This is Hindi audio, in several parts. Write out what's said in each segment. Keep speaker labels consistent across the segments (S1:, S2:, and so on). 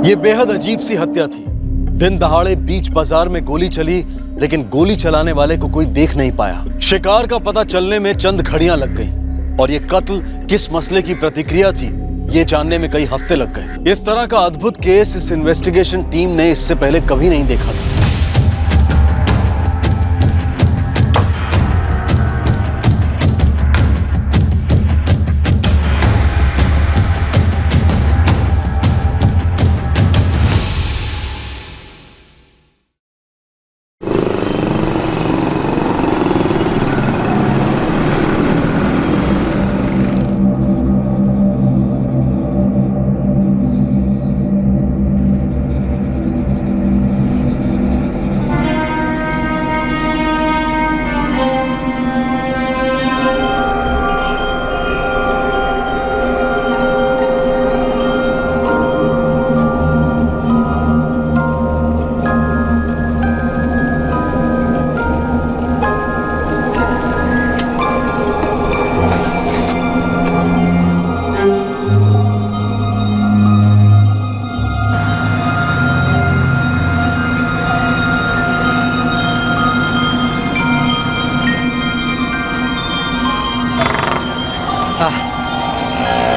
S1: ये बेहद अजीब सी हत्या थी। दिन दहाड़े बीच बाजार में गोली चली, लेकिन गोली चलाने वाले को कोई देख नहीं पाया। शिकार का पता चलने में चंद घड़ियां लग गईं और ये कत्ल किस मसले की प्रतिक्रिया थी, ये जानने में कई हफ्ते लग गए। इस तरह का अद्भुत केस इस इन्वेस्टिगेशन टीम ने इससे पहले कभी नहीं देखा था।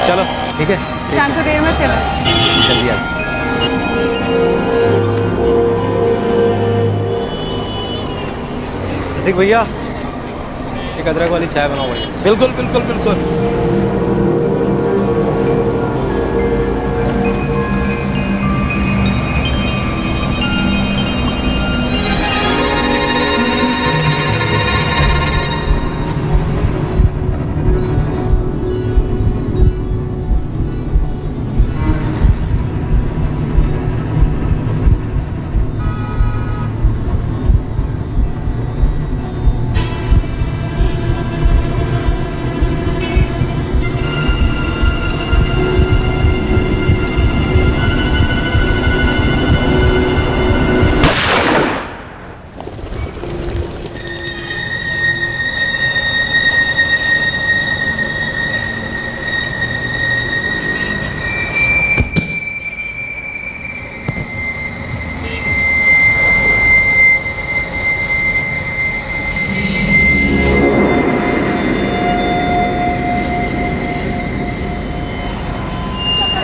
S2: चलो ठीक है।
S3: शाम को देर मत करना।
S2: जल्दी आ। रसिक भैया एक अदरक वाली चाय बनाओ भैया।
S4: बिल्कुल बिल्कुल बिल्कुल।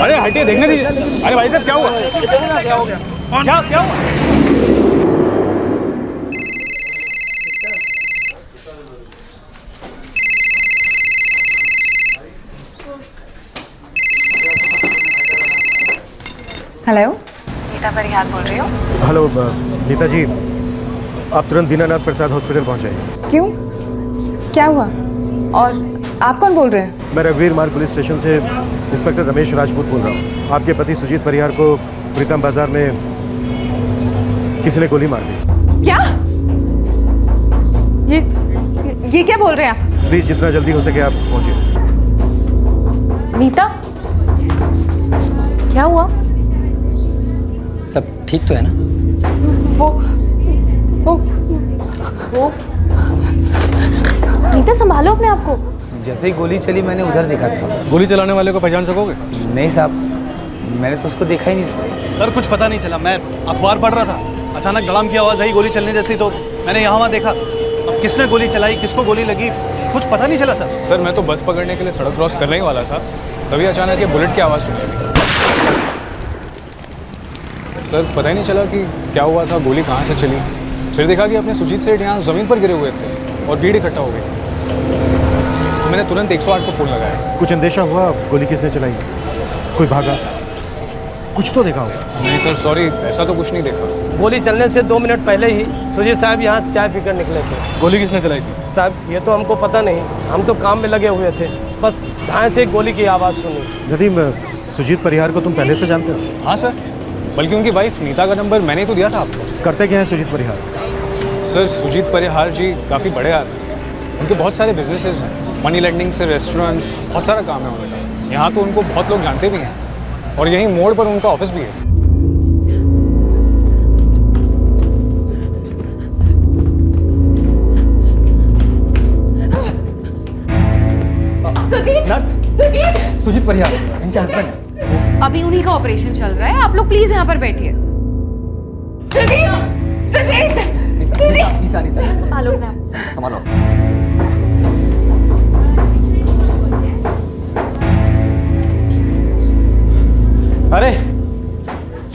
S5: अरे हटिए, देखने दीजिए। अरे भाई साहब क्या हुआ? क्या हो गया? क्या हुआ?
S3: हेलो, नीता परिहार बोल रही हो।
S6: हेलो नीता जी, आप तुरंत दीनानाथ प्रसाद हॉस्पिटल पहुंच जाइए।
S3: क्यों, क्या हुआ? और आप कौन बोल रहे हैं?
S6: मैं रघुवीर मार्ग पुलिस स्टेशन से इंस्पेक्टर रमेश राजपूत बोल रहा हूँ। आपके पति सुजीत परिहार को प्रीतम बाजार में किसी ने गोली मार दी।
S3: क्या? ये क्या बोल रहे हैं आप?
S6: प्लीज जितना जल्दी हो सके आप पहुंचिए।
S3: नीता, क्या हुआ?
S2: सब ठीक तो है ना?
S3: वो नीता, संभालो अपने आप को।
S2: जैसे ही गोली चली मैंने उधर देखा साहब।
S5: गोली चलाने वाले को पहचान सकोगे?
S2: नहीं साहब, मैंने तो उसको देखा ही नहीं सर।
S4: सर कुछ पता नहीं चला, मैं अखबार पढ़ रहा था, अचानक धड़ाम की आवाज़ आई गोली चलने जैसी, तो मैंने यहाँ वहाँ देखा। अब किसने गोली चलाई, किसको गोली लगी, कुछ पता नहीं चला सर।
S5: सर मैं तो बस पकड़ने के लिए सड़क क्रॉस करने ही वाला था, तभी अचानक ये बुलेट की आवाज़ सुनी अभी। सर पता ही नहीं चला कि क्या हुआ था, गोली कहाँ से चली। फिर देखा कि अपने सुजीत सेठ यहाँ ज़मीन पर गिरे हुए थे और भीड़ इकट्ठा हो गई। तो मैंने तुरंत 108 को फ़ोन लगाया।
S6: कुछ अंदेशा हुआ गोली किसने चलाई? कोई भागा? कुछ तो देखा होगा।
S5: नहीं सर सॉरी, ऐसा तो कुछ नहीं देखा।
S7: गोली चलने से 2 मिनट पहले ही सुजीत साहब यहाँ से चाय पीकर निकले थे।
S5: गोली किसने चलाई थी?
S7: साहब ये तो हमको पता नहीं, हम तो काम में लगे हुए थे, बस दाएं से गोली की आवाज़ सुनी।
S6: नदीम, सुजीत परिहार को तुम पहले से जानते हो?
S5: हाँ सर, बल्कि उनकी वाइफ नीता का नंबर मैंने ही तो दिया था आपको।
S6: करते क्या है सुजीत परिहार?
S5: सर सुजीत परिहार जी काफ़ी बड़े आदमी हैं, उनके बहुत सारे बिजनेसेस हैं, मनी लेंडिंग से रेस्टोरेंट्स, बहुत सारा काम है उनका। यहाँ तो उनको बहुत लोग जानते भी हैं और यहीं मोड़ पर उनका ऑफिस भी है।
S3: सुजीत!
S5: नर्स!
S3: सुजीत!
S5: सुजीत परिहार इनके हस्बैंड हैं।
S8: अभी उन्हीं का ऑपरेशन चल रहा है, आप लोग प्लीज यहाँ पर बैठिए।
S2: संभालो। अरे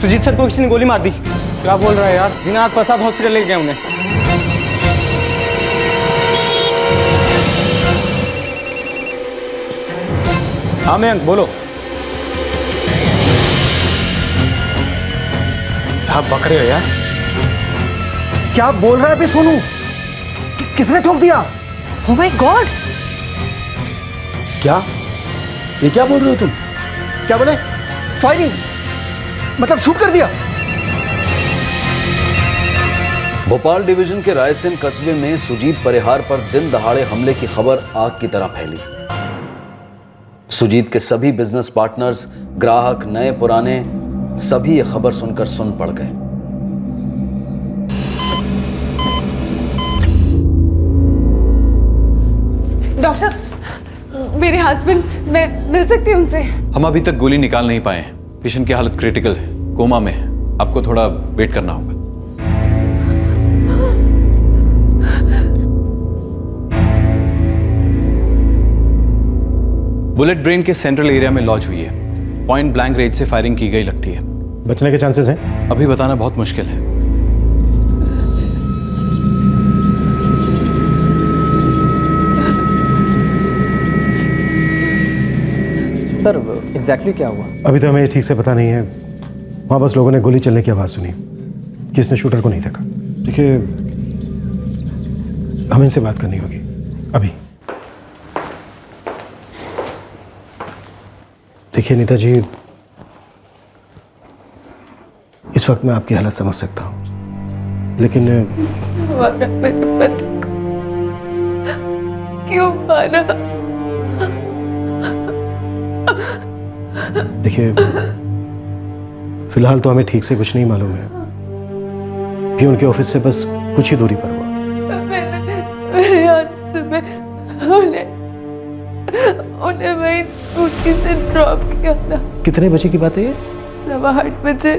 S2: सुजीत सर को किसी ने गोली मार दी।
S5: क्या बोल रहा है यार?
S2: दिनानाथ प्रसाद हॉस्पिटल ले गए उन्हें।
S5: हाँ मयंक बोलो। आप बक रहे हो यार?
S6: क्या बोल रहा है बे सोनू? किसने ठोक दिया?
S8: Oh my God!
S1: क्या? ये क्या बोल रहे हो तुम?
S6: क्या बोले? फायरिंग मतलब शूट कर दिया?
S1: भोपाल डिवीजन के रायसेन कस्बे में सुजीत परिहार पर दिन दहाड़े हमले की खबर आग की तरह फैली। सुजीत के सभी बिजनेस पार्टनर्स, ग्राहक, नए पुराने, सभी ये खबर सुनकर सुन पड़ गए।
S3: डॉक्टर, मेरे हस्बैंड, मैं मिल सकती हूँ उनसे?
S9: हम अभी तक गोली निकाल नहीं पाए हैं। पेशेंट की हालत क्रिटिकल है, कोमा में है। आपको थोड़ा वेट करना होगा। बुलेट ब्रेन के सेंट्रल एरिया में लॉन्च हुई है। पॉइंट ब्लैंक रेंज से फायरिंग की गई लगती है।
S6: बचने के चांसेस हैं?
S9: अभी बताना बहुत मुश्किल है।
S2: सर एग्जैक्टली क्या हुआ?
S6: अभी तो हमें ठीक से पता नहीं है। वहाँ बस लोगों ने गोली चलने की आवाज़ सुनी, किसने शूटर को नहीं देखा। देखिए, हमें इनसे बात करनी होगी अभी। देखिए नीता जी, इस वक्त मैं आपकी हालत समझ सकता हूँ, लेकिन
S3: मेरे पति क्यों मारा?
S6: देखिए, फिलहाल तो हमें ठीक से कुछ नहीं मालूम है। ये उनके ऑफिस से बस कुछ ही दूरी पर हुआ।
S3: मेरे हाथ से मैं उन्हें वही स्कूटी से ड्रॉप किया था।
S6: कितने बजे की बात है ये?
S3: 8:15 बजे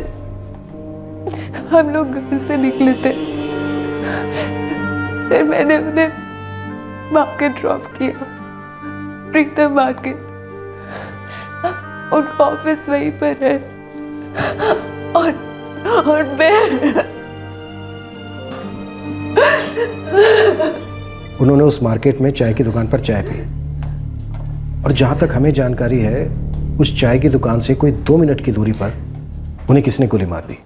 S3: हम लोग घर से निकले थे। फिर मैंने उन्हें मार्केट ड्रॉप किया, प्रीतम मार्केट। उनका ऑफिस वहीं पर है और मैं
S6: उन्होंने उस मार्केट में चाय की दुकान पर चाय पी, और जहां तक हमें जानकारी है, उस चाय की दुकान से कोई 2 मिनट की दूरी पर उन्हें किसने गोली मार दी।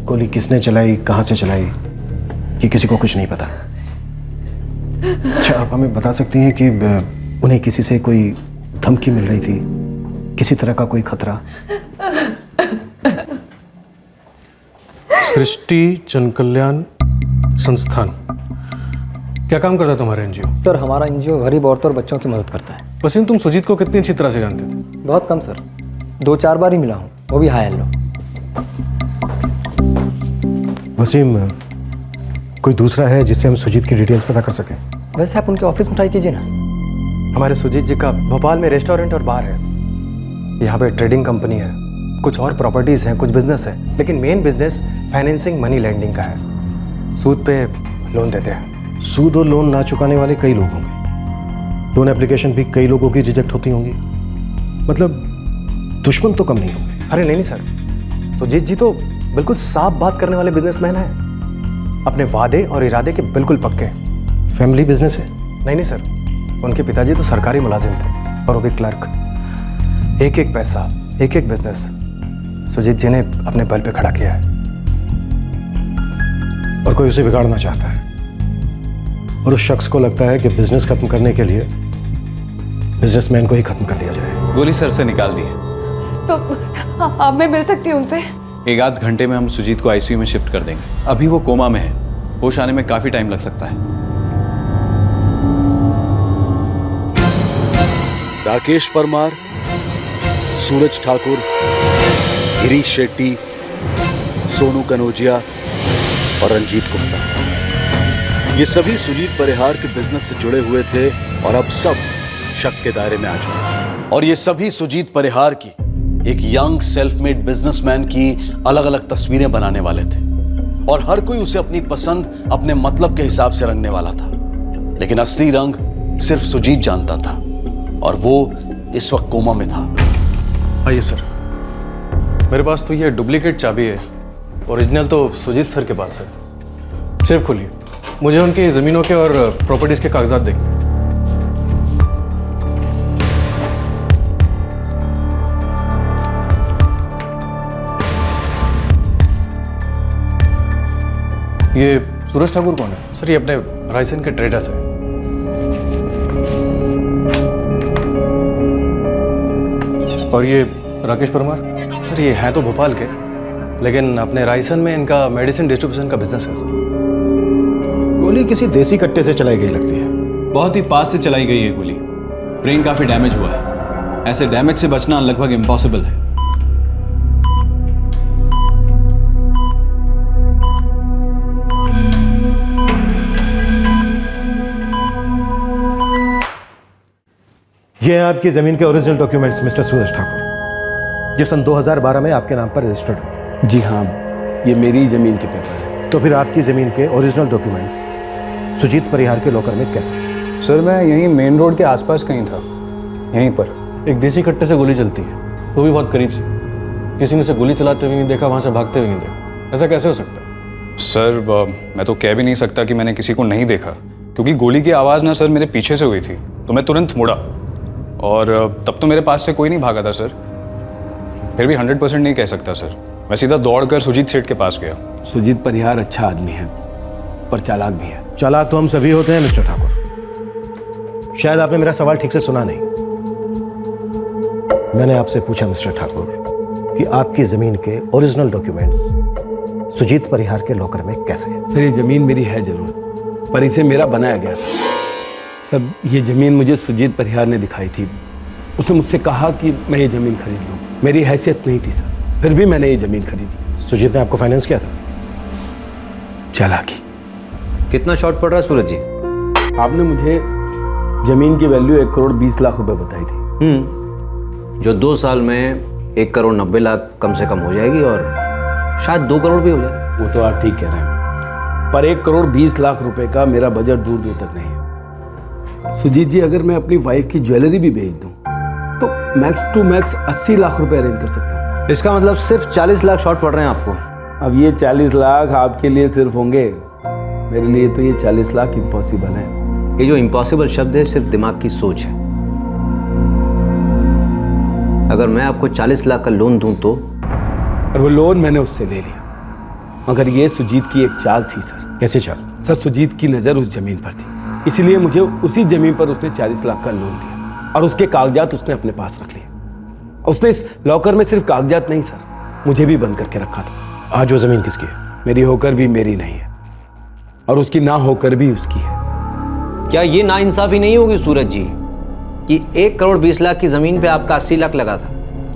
S6: गोली किसने चलाई, कहां से चलाई, ये किसी को कुछ नहीं पता। अच्छा, आप हमें बता सकती हैं कि उन्हें किसी से कोई धमकी मिल रही थी, किसी तरह का कोई खतरा? सृष्टि जन कल्याण संस्थान क्या काम करता है तुम्हारा एनजीओ?
S2: सर हमारा एनजीओ गरीब औरतों और बच्चों की मदद करता है।
S6: वसीम, तुम सुजीत को कितनी अच्छी तरह से जानते थे?
S2: बहुत कम सर, 2-4 बार ही मिला हूँ, वो भी हाय हेलो।
S6: वसीम, कोई दूसरा है जिससे हम सुजीत की डिटेल्स पता कर सकें?
S2: वैसे आप उनके ऑफिस में ट्राई कीजिए ना।
S10: हमारे सुजीत जी का भोपाल में रेस्टोरेंट और बार है। यहाँ पे ट्रेडिंग कंपनी है, कुछ और प्रॉपर्टीज़ हैं, कुछ बिजनेस है, लेकिन main business financing, money lending का है। सूद पे लोन देते हैं।
S6: सूद और लोन ना चुकाने वाले कई लोग होंगे। लोन एप्लीकेशन भी कई लोगों की रिजेक्ट होती होंगी। मतलब दुश्मन तो कम नहीं होंगे।
S10: अरे नहीं सर, सुजीत जी तो बिल्कुल साफ बात करने वाले बिजनेसमैन हैं, अपने वादे और इरादे के बिल्कुल पक्के।
S6: फैमिली बिजनेस है?
S10: नहीं सर, उनके पिताजी तो सरकारी मुलाजिम थे और वो भी क्लर्क। एक एक पैसा, एक एक बिजनेस सुजीत जी ने अपने बल पे खड़ा किया है।
S6: और कोई उसे बिगाड़ना चाहता है, और उस शख्स को लगता है कि बिजनेस खत्म करने के लिए बिजनेसमैन को ही खत्म कर दिया जाए।
S9: गोली सर से निकाल दी है।
S3: तो अब मैं मिल सकती हूँ उनसे?
S9: 1-8 घंटे में हम सुजीत को आईसीयू में शिफ्ट कर देंगे। अभी वो कोमा में है, होश आने में काफी टाइम लग सकता है।
S1: राकेश परमार, सूरज ठाकुर, गिरीश शेट्टी, सोनू कनौजिया और रंजीत गुप्ता, ये सभी सुजीत परिहार के बिजनेस से जुड़े हुए थे और अब सब शक के दायरे में आ चुके हैं। और ये सभी सुजीत परिहार की एक यंग सेल्फ मेड बिजनेसमैन की अलग अलग तस्वीरें बनाने वाले थे और हर कोई उसे अपनी पसंद अपने मतलब के हिसाब से रंगने वाला था, लेकिन असली रंग सिर्फ सुजीत जानता था और वो इस वक्त कोमा में था।
S10: आइए सर, मेरे पास तो ये डुप्लीकेट चाबी है, ओरिजिनल तो सुजीत सर के पास है। सेफ खोलिए, मुझे उनकी ज़मीनों के और प्रॉपर्टीज़ के कागजात देखने। ये सूरज ठाकुर कौन है? सर ये अपने रायसन के ट्रेडर्स हैं। और ये राकेश परमार? सर ये हैं तो भोपाल के, लेकिन अपने रायसन में इनका मेडिसिन डिस्ट्रीब्यूशन का बिजनेस है सर।
S6: गोली किसी देसी कट्टे से चलाई गई लगती है।
S9: बहुत ही पास से चलाई गई है गोली। ब्रेन काफ़ी डैमेज हुआ है। ऐसे डैमेज से बचना लगभग इम्पॉसिबल है।
S6: ये हैं आपकी ज़मीन के ओरिजिनल डॉक्यूमेंट्स मिस्टर सूरज ठाकुर, जो सन 2012 में आपके नाम पर रजिस्टर्ड हुए।
S11: जी हाँ, ये मेरी ज़मीन के पेपर है।
S6: तो फिर आपकी ज़मीन के ओरिजिनल डॉक्यूमेंट्स सुजीत परिहार के लॉकर में कैसे?
S5: सर मैं यहीं मेन रोड के आसपास कहीं था, यहीं पर।
S10: एक देसी कट्टे से गोली चलती है, वो भी बहुत करीब से। किसी ने उसे गोली चलाते हुए नहीं देखा, वहाँ से भागते हुए नहीं देखा। ऐसा कैसे हो सकता है?
S5: सर मैं तो कह भी नहीं सकता कि मैंने किसी को नहीं देखा, क्योंकि गोली की आवाज़ ना सर मेरे पीछे से हुई थी, तो मैं तुरंत मुड़ा और तब तो मेरे पास से कोई नहीं भागा था सर। फिर भी 100% नहीं कह सकता सर। मैं सीधा दौड़कर सुजीत सेठ के पास गया।
S11: सुजीत परिहार अच्छा आदमी है, पर चालाक भी है।
S6: चालाक तो हम सभी होते हैं मिस्टर ठाकुर। शायद आपने मेरा सवाल ठीक से सुना नहीं। मैंने आपसे पूछा मिस्टर ठाकुर कि आपकी जमीन के ओरिजिनल डॉक्यूमेंट्स सुजीत परिहार के लॉकर में कैसे?
S11: सर ये ज़मीन मेरी है ज़रूर, पर इसे मेरा बनाया गया था। सर ये ज़मीन मुझे सुजीत परिहार ने दिखाई थी। उसने मुझसे कहा कि मैं ये ज़मीन खरीद लूँ। मेरी हैसियत नहीं थी सर, फिर भी मैंने ये ज़मीन खरीदी।
S6: सुजीत ने आपको फाइनेंस किया था?
S11: चालाकी।
S12: कितना शॉर्ट पड़ रहा है सूरज जी?
S11: आपने मुझे ज़मीन की वैल्यू 1 करोड़ 20 लाख रुपए बताई थी।
S12: जो 2 साल में 1 करोड़ 90 लाख कम से कम हो जाएगी और शायद 2 करोड़ भी हो जाए।
S11: वो तो आप ठीक कह रहे हैं, पर 1 करोड़ 20 लाख रुपए का मेरा बजट दूर दूर तक नहीं है। सुजीत जी, अगर मैं अपनी वाइफ की ज्वेलरी भी बेच दूं तो मैक्स टू मैक्स 80 लाख रुपए अरेंज कर सकता हूँ।
S12: इसका मतलब सिर्फ 40 लाख शॉर्ट पड़ रहे हैं आपको।
S11: अब ये 40 लाख आपके लिए सिर्फ होंगे, मेरे लिए तो ये 40 लाख इम्पॉसिबल है।
S12: ये जो इम्पॉसिबल शब्द है सिर्फ दिमाग की सोच है। अगर मैं आपको 40 लाख का लोन दूं तो?
S11: और वो लोन मैंने उससे ले लिया, मगर ये सुजीत की एक चाल थी सर।
S6: कैसी चाल?
S11: सर सुजीत की नज़र उस जमीन पर थी, इसलिए मुझे उसी जमीन पर उसने 40 लाख का लोन दिया और उसके कागजात उसने अपने पास रख लिए। उसने इस लॉकर में सिर्फ कागजात नहीं सर, मुझे भी बंद करके रखा था।
S6: आज वो जमीन किसकी है?
S11: मेरी होकर भी मेरी नहीं है और उसकी ना होकर भी उसकी है।
S12: क्या ये नाइंसाफी नहीं होगी सूरज जी कि 1 करोड़ 20 लाख की जमीन पे आपका 80 लाख लगा था,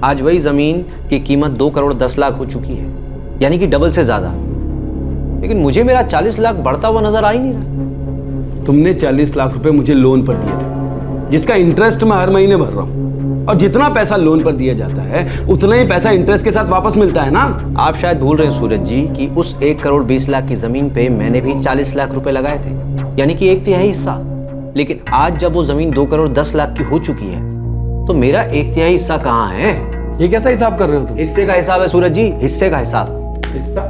S12: आज वही जमीन की कीमत 2 करोड़ 10 लाख हो चुकी है, यानी कि डबल से ज्यादा। लेकिन मुझे मेरा 40 लाख बढ़ता हुआ नजर आ ही नहीं रहा।
S11: तुमने 40 लाख रुपए मुझे लोन पर दिए थे, जिसका इंटरेस्ट मैं हर महीने भर रहा हूँ, और जितना पैसा लोन पर दिया जाता है उतना ही पैसा इंटरेस्ट के साथ वापस मिलता है ना।
S12: आप शायद भूल रहे हैं सूरज जी कि उस 1 करोड़ 20 लाख की जमीन पे मैंने भी 40 लाख रुपए लगाए थे, यानी कि 1/3 हिस्सा। लेकिन आज जब वो जमीन 2 करोड़ 10 लाख की हो चुकी है तो मेरा 1/3 हिस्सा कहाँ है?
S11: ये कैसा हिसाब कर रहे हो तुम?
S12: हिस्से का हिसाब है सूरज जी, हिस्से का हिसाब।
S11: हिस्सा?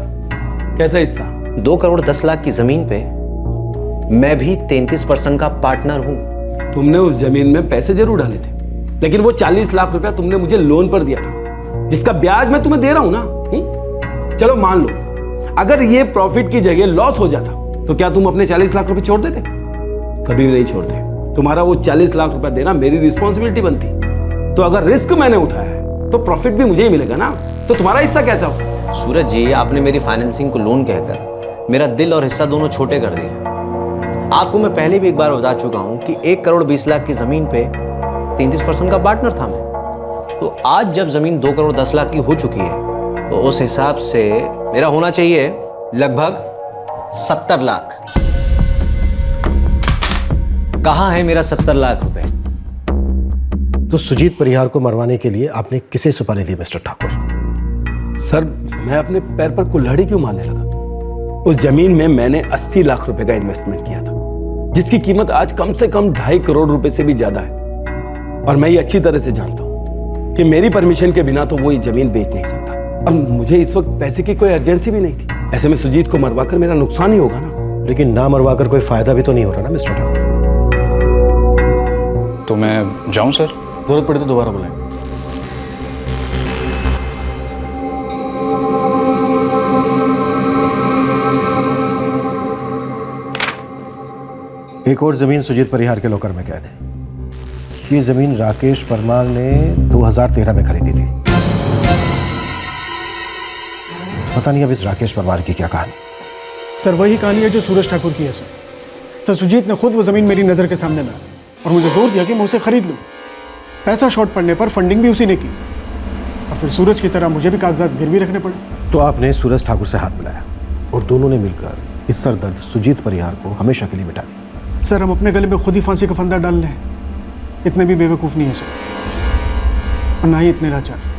S11: कैसा हिस्सा?
S12: 2 करोड़ 10 लाख की जमीन पे मैं भी 33% का पार्टनर हूं।
S11: तुमने उस जमीन में पैसे जरूर डाले थे, लेकिन वो 40 लाख रुपया तुमने मुझे लोन पर दिया था, जिसका ब्याज मैं तुम्हें दे रहा हूं ना। चलो मान लो अगर ये प्रॉफिट की जगह लॉस हो जाता तो क्या तुम अपने 40 लाख रुपए छोड़ देते? कभी नहीं छोड़ते। तुम्हारा वो 40 लाख रुपया देना मेरी रिस्पॉन्सिबिलिटी बनती। तो अगर रिस्क मैंने उठाया है तो प्रॉफिट भी मुझे ही मिलेगा ना, तो तुम्हारा हिस्सा कैसा हो?
S12: सूरज जी, आपने मेरी फाइनेंसिंग को लोन कहकर मेरा दिल और हिस्सा दोनों छोटे कर दिए। आपको मैं पहले भी एक बार बता चुका हूं कि 1 करोड़ 20 लाख की जमीन पे 33% का पार्टनर था मैं। तो आज जब जमीन 2 करोड़ 10 लाख की हो चुकी है तो उस हिसाब से मेरा होना चाहिए लगभग 70 लाख। कहां है मेरा 70 लाख रुपए?
S6: तो सुजीत परिहार को मरवाने के लिए आपने किसे सुपारी दी मिस्टर ठाकुर?
S11: सर, मैं अपने पैर पर कुल्हाड़ी क्यों मारने लगा? उस जमीन में मैंने 80 लाख रुपए का इन्वेस्टमेंट किया था, जिसकी कीमत आज कम से कम 2.5 करोड़ रुपए से भी ज्यादा है। और मैं ये अच्छी तरह से जानता हूं कि मेरी परमिशन के बिना तो वो ये जमीन बेच नहीं सकता। और मुझे इस वक्त पैसे की कोई अर्जेंसी भी नहीं थी। ऐसे में सुजीत को मरवाकर मेरा नुकसान ही होगा ना।
S6: लेकिन ना मरवाकर कोई फायदा भी तो नहीं हो रहा ना मिस्टर ठाकुर।
S5: तो मैं जाऊं सर?
S9: जरूरत पड़ी तो दोबारा बुलाएं।
S6: एक और जमीन सुजीत परिहार के लॉकर में कह दें। ये जमीन राकेश परमार ने 2013 में खरीदी थी। पता नहीं अब इस राकेश परमार की क्या कहानी।
S13: सर वही कहानी है जो सूरज ठाकुर की है सर। सुजीत ने खुद वो ज़मीन मेरी नज़र के सामने ला और मुझे जोर दिया कि मैं उसे खरीद लूँ। पैसा शॉर्ट पड़ने पर फंडिंग भी उसी ने की और फिर सूरज की तरह मुझे भी कागजात गिरवी रखने पड़े।
S6: तो आपने सूरज ठाकुर से हाथ मिलाया और दोनों ने मिलकर इस सरदर्द सुजीत परिहार को हमेशा के लिए मिटा दिया।
S13: सर हम अपने गले में खुद ही फांसी का फंदा डाल रहे हैं। इतने भी बेवकूफ़ नहीं है सर, और ना ही इतने लाचार।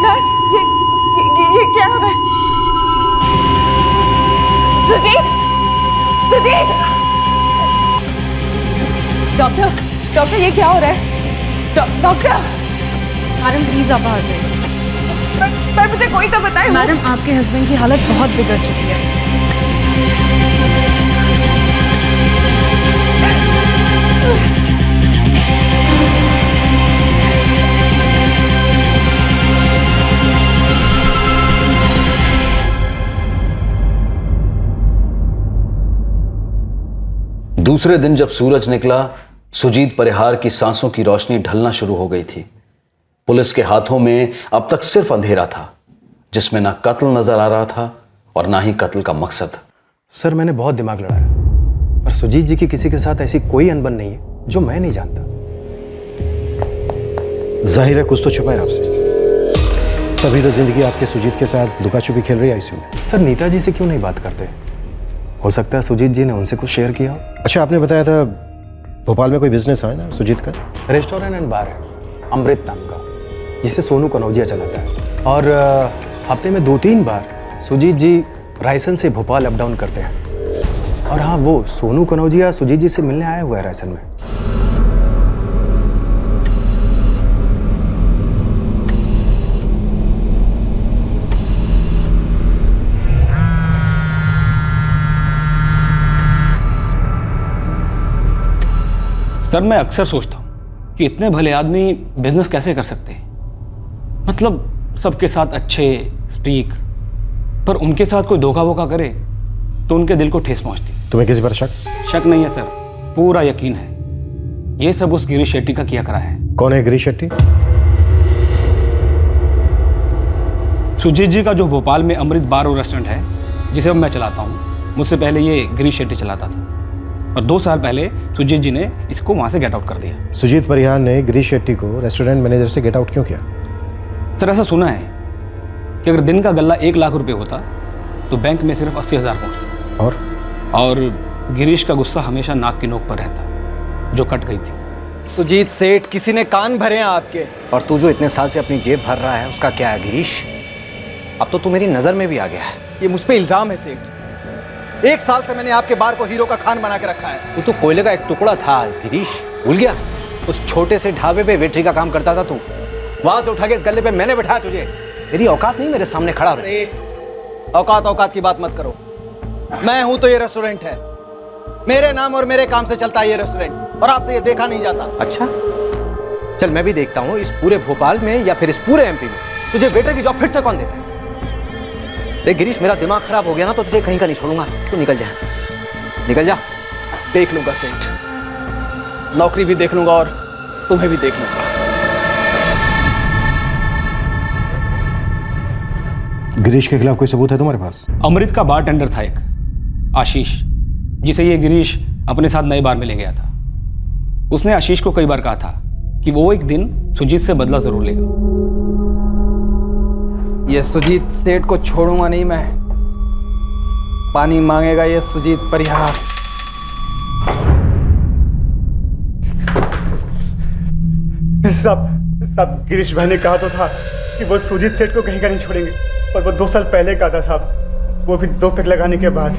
S3: नर्स, ये क्या हो रहा है? सुजीत, सुजीत! डॉक्टर ये क्या हो रहा है? डॉक्टर!
S8: मैडम प्लीज आप आ जाइए।
S3: पर मुझे कोई तो बताए।
S8: मैडम आपके हस्बैंड की हालत बहुत बिगड़ चुकी है।
S1: दूसरे दिन जब सूरज निकला, सुजीत परिहार की सांसों की रोशनी ढलना शुरू हो गई थी। पुलिस के हाथों में अब तक सिर्फ अंधेरा था, जिसमें ना कत्ल नजर आ रहा था और ना ही कत्ल का मकसद।
S10: सर मैंने बहुत दिमाग लड़ाया, पर सुजीत जी की किसी के साथ ऐसी कोई अनबन नहीं है जो मैं नहीं जानता।
S6: जाहिर है कुछ तो छुपा है आपसे, तभी तो जिंदगी आपके सुजीत के साथ लुका छुपी खेल रही है आईसीयू में।
S10: सर नीता जी से क्यों नहीं बात करते? हो सकता है सुजीत जी ने उनसे कुछ शेयर किया हो।
S6: अच्छा, आपने बताया था भोपाल में कोई बिजनेस है ना सुजीत का?
S10: रेस्टोरेंट एंड बार है, अमृत नाम का, जिसे सोनू कनौजिया चलाता है। और हफ्ते में 2-3 बार सुजीत जी रायसन से भोपाल अप डाउन करते हैं। और हाँ, वो सोनू कनौजिया सुजीत जी से मिलने आया हुआ है रायसन में।
S5: सर मैं अक्सर सोचता हूँ कि इतने भले आदमी बिजनेस कैसे कर सकते हैं। मतलब सबके साथ अच्छे स्टीक, पर उनके साथ कोई धोखा वोखा करे तो उनके दिल को ठेस पहुँचती।
S6: तुम्हें किसी पर शक?
S5: शक नहीं है सर, पूरा यकीन है। ये सब उस गिरीश शेट्टी का किया करा है।
S6: कौन है गिरीश शेट्टी?
S5: सुजीत जी का जो भोपाल में अमृत बार और रेस्टोरेंट है, जिसे अब मैं चलाता हूँ, मुझसे पहले ये गिरीश शेट्टी चलाता था और 2 साल पहले सुजीत जी ने इसको वहाँ से गेट आउट कर दिया।
S6: सुजीत परिहार ने गिरीश शेट्टी को रेस्टोरेंट मैनेजर से गेट आउट क्यों किया?
S5: सर ऐसा सुना है कि अगर दिन का गल्ला 1 लाख रुपए होता तो बैंक में सिर्फ 80,000 पहुँचता। और गिरीश का गुस्सा हमेशा नाक की नोक पर रहता, जो कट गई थी।
S2: सुजीत सेठ, किसी ने कान भरे हैं आपके।
S12: और तू जो इतने साल से अपनी जेब भर रहा है, उसका क्या है गिरीश? अब तो तू मेरी नजर में भी आ गया है।
S2: ये मुझ पे इल्जाम है सेठ। 1 साल से मैंने आपके बार को हीरो का खान बना के रखा है।
S12: तू तो कोयले का एक टुकड़ा था गिरीश, भूल गया? उस छोटे से ढाबे पे वेटरी का काम करता था तू। वहां से उठा के इस गल्ले पे मैंने बैठाया तुझे। मेरी औकात नहीं मेरे सामने खड़ा रहे।
S2: औकात की बात मत करो। मैं हूं तो ये रेस्टोरेंट है, मेरे नाम और मेरे काम से चलता है ये रेस्टोरेंट, और आपसे ये देखा नहीं जाता।
S12: अच्छा चल, मैं भी देखता हूँ इस पूरे भोपाल में या फिर इस पूरे एमपी में तुझे वेटर की जॉब फिर से कौन देता है। देख गिरीश, मेरा दिमाग खराब हो गया ना तो तुझे कहीं का नहीं छोड़ूंगा। तू निकल जा, निकल जा।
S2: देख लूंगा सेठ, नौकरी भी देख लूंगा और तुम्हें भी देख लूंगा।
S6: गिरीश के खिलाफ कोई सबूत है तुम्हारे पास?
S5: अमृत का बार टेंडर था एक, आशीष, जिसे ये गिरीश अपने साथ नए बार में ले गया था। उसने आशीष को कई बार कहा था कि वो एक दिन सुजीत से बदला जरूर लेगा।
S14: ये सुजीत सेठ को छोड़ूंगा नहीं मैं। पानी मांगेगा ये सुजीत परिहार।
S13: साहब गिरीश भाई ने कहा तो था कि वो सुजीत सेठ को कहीं का नहीं छोड़ेंगे, और वो 2 साल पहले कहा था साहब, वो भी 2 पैक लगाने के बाद।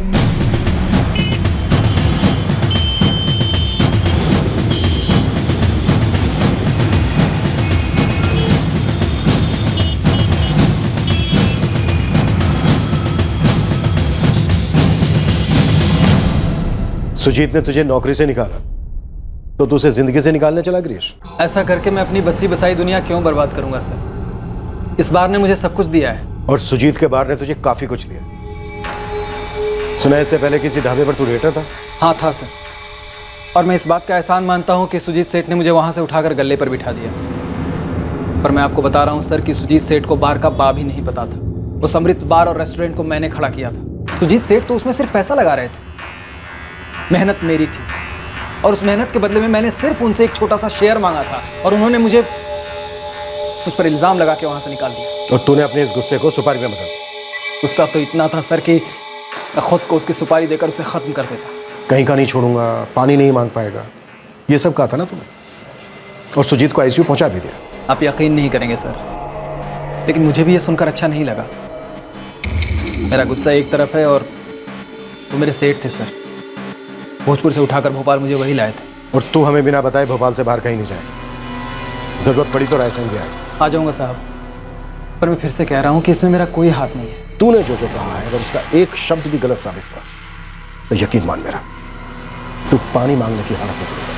S6: सुजीत ने तुझे नौकरी से निकाला तो तू उसे जिंदगी से निकालने चला गिरीश?
S14: ऐसा करके मैं अपनी बसी बसाई दुनिया क्यों बर्बाद करूंगा सर? इस बार ने मुझे सब कुछ दिया है।
S6: और सुजीत के बार ने तुझे काफी कुछ दिया। सुना इससे पहले किसी ढाबे पर तू वेटर था?
S14: हाँ था सर, और मैं इस बात का एहसान मानता हूँ कि सुजीत सेठ ने मुझे वहाँ से उठाकर गल्ले पर बिठा दिया। पर मैं आपको बता रहा हूँ सर कि सुजीत सेठ को बार का बा भी नहीं पता था। उस अमृत बार और रेस्टोरेंट को मैंने खड़ा किया था। सुजीत सेठ तो उसमें सिर्फ पैसा लगा रहे थे, मेहनत मेरी थी, और उस मेहनत के बदले में मैंने सिर्फ उनसे एक छोटा सा शेयर मांगा था, और उन्होंने मुझ पर इल्ज़ाम लगा के वहाँ से निकाल दिया।
S6: और तूने अपने इस गुस्से को सुपारी में बदल दिया?
S14: गुस्सा तो इतना था सर कि मैं खुद को उसकी सुपारी देकर उसे ख़त्म कर देता।
S6: कहीं का नहीं छोड़ूंगा, पानी नहीं मांग पाएगा, ये सब कहा था ना तुमने, और सुजीत को आईसीयू पहुंचा भी दिया।
S14: आप यकीन नहीं करेंगे सर, लेकिन मुझे भी ये सुनकर अच्छा नहीं लगा। मेरा गुस्सा एक तरफ है और वो मेरे सेठ थे सर, भोजपुर से उठाकर भोपाल मुझे वही लाए थे।
S6: और तू हमें बिना बताए भोपाल से बाहर कहीं नहीं जाएगा? जरूरत पड़ी तो रायसेन भी
S14: आ जाऊंगा साहब, पर मैं फिर से कह रहा हूँ कि इसमें मेरा कोई हाथ नहीं है।
S6: तूने जो जो कहा है अगर उसका एक शब्द भी गलत साबित हुआ तो यकीन मान मेरा, तू पानी मांगने की हालत में पड़ेगा।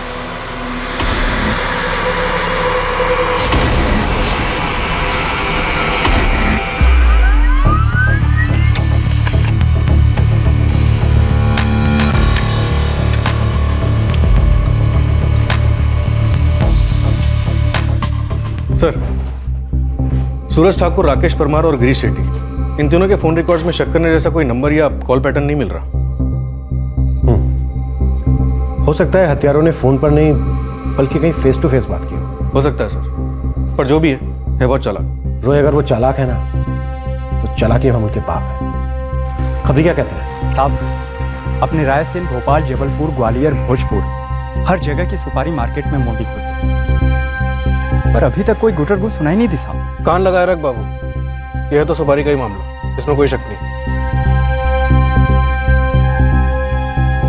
S10: सर, सूरज ठाकुर, राकेश परमार और गिरीश शेट्टी, इन तीनों के फोन रिकॉर्ड्स में शक करने जैसा कोई नंबर या कॉल पैटर्न नहीं मिल रहा।
S6: हो सकता है हत्यारों ने फोन पर नहीं बल्कि कहीं फेस टू फेस बात की
S10: हो सकता है सर, पर जो भी है बहुत चालाक।
S6: रोए, अगर वो चालाक है ना तो चालाकी हम उनके बाप है। खबरी क्या कहते हैं
S15: साहब? अपनी रायसेन, भोपाल, जबलपुर, ग्वालियर, भोजपुर, हर जगह की सुपारी मार्केट में मोटी खोजी, पर अभी तक कोई गुटरगु सुनाई नहीं दी साहब।
S10: कान लगाए रख बाबू, यह है तो सुपारी का ही मामला, इसमें कोई शक नहीं।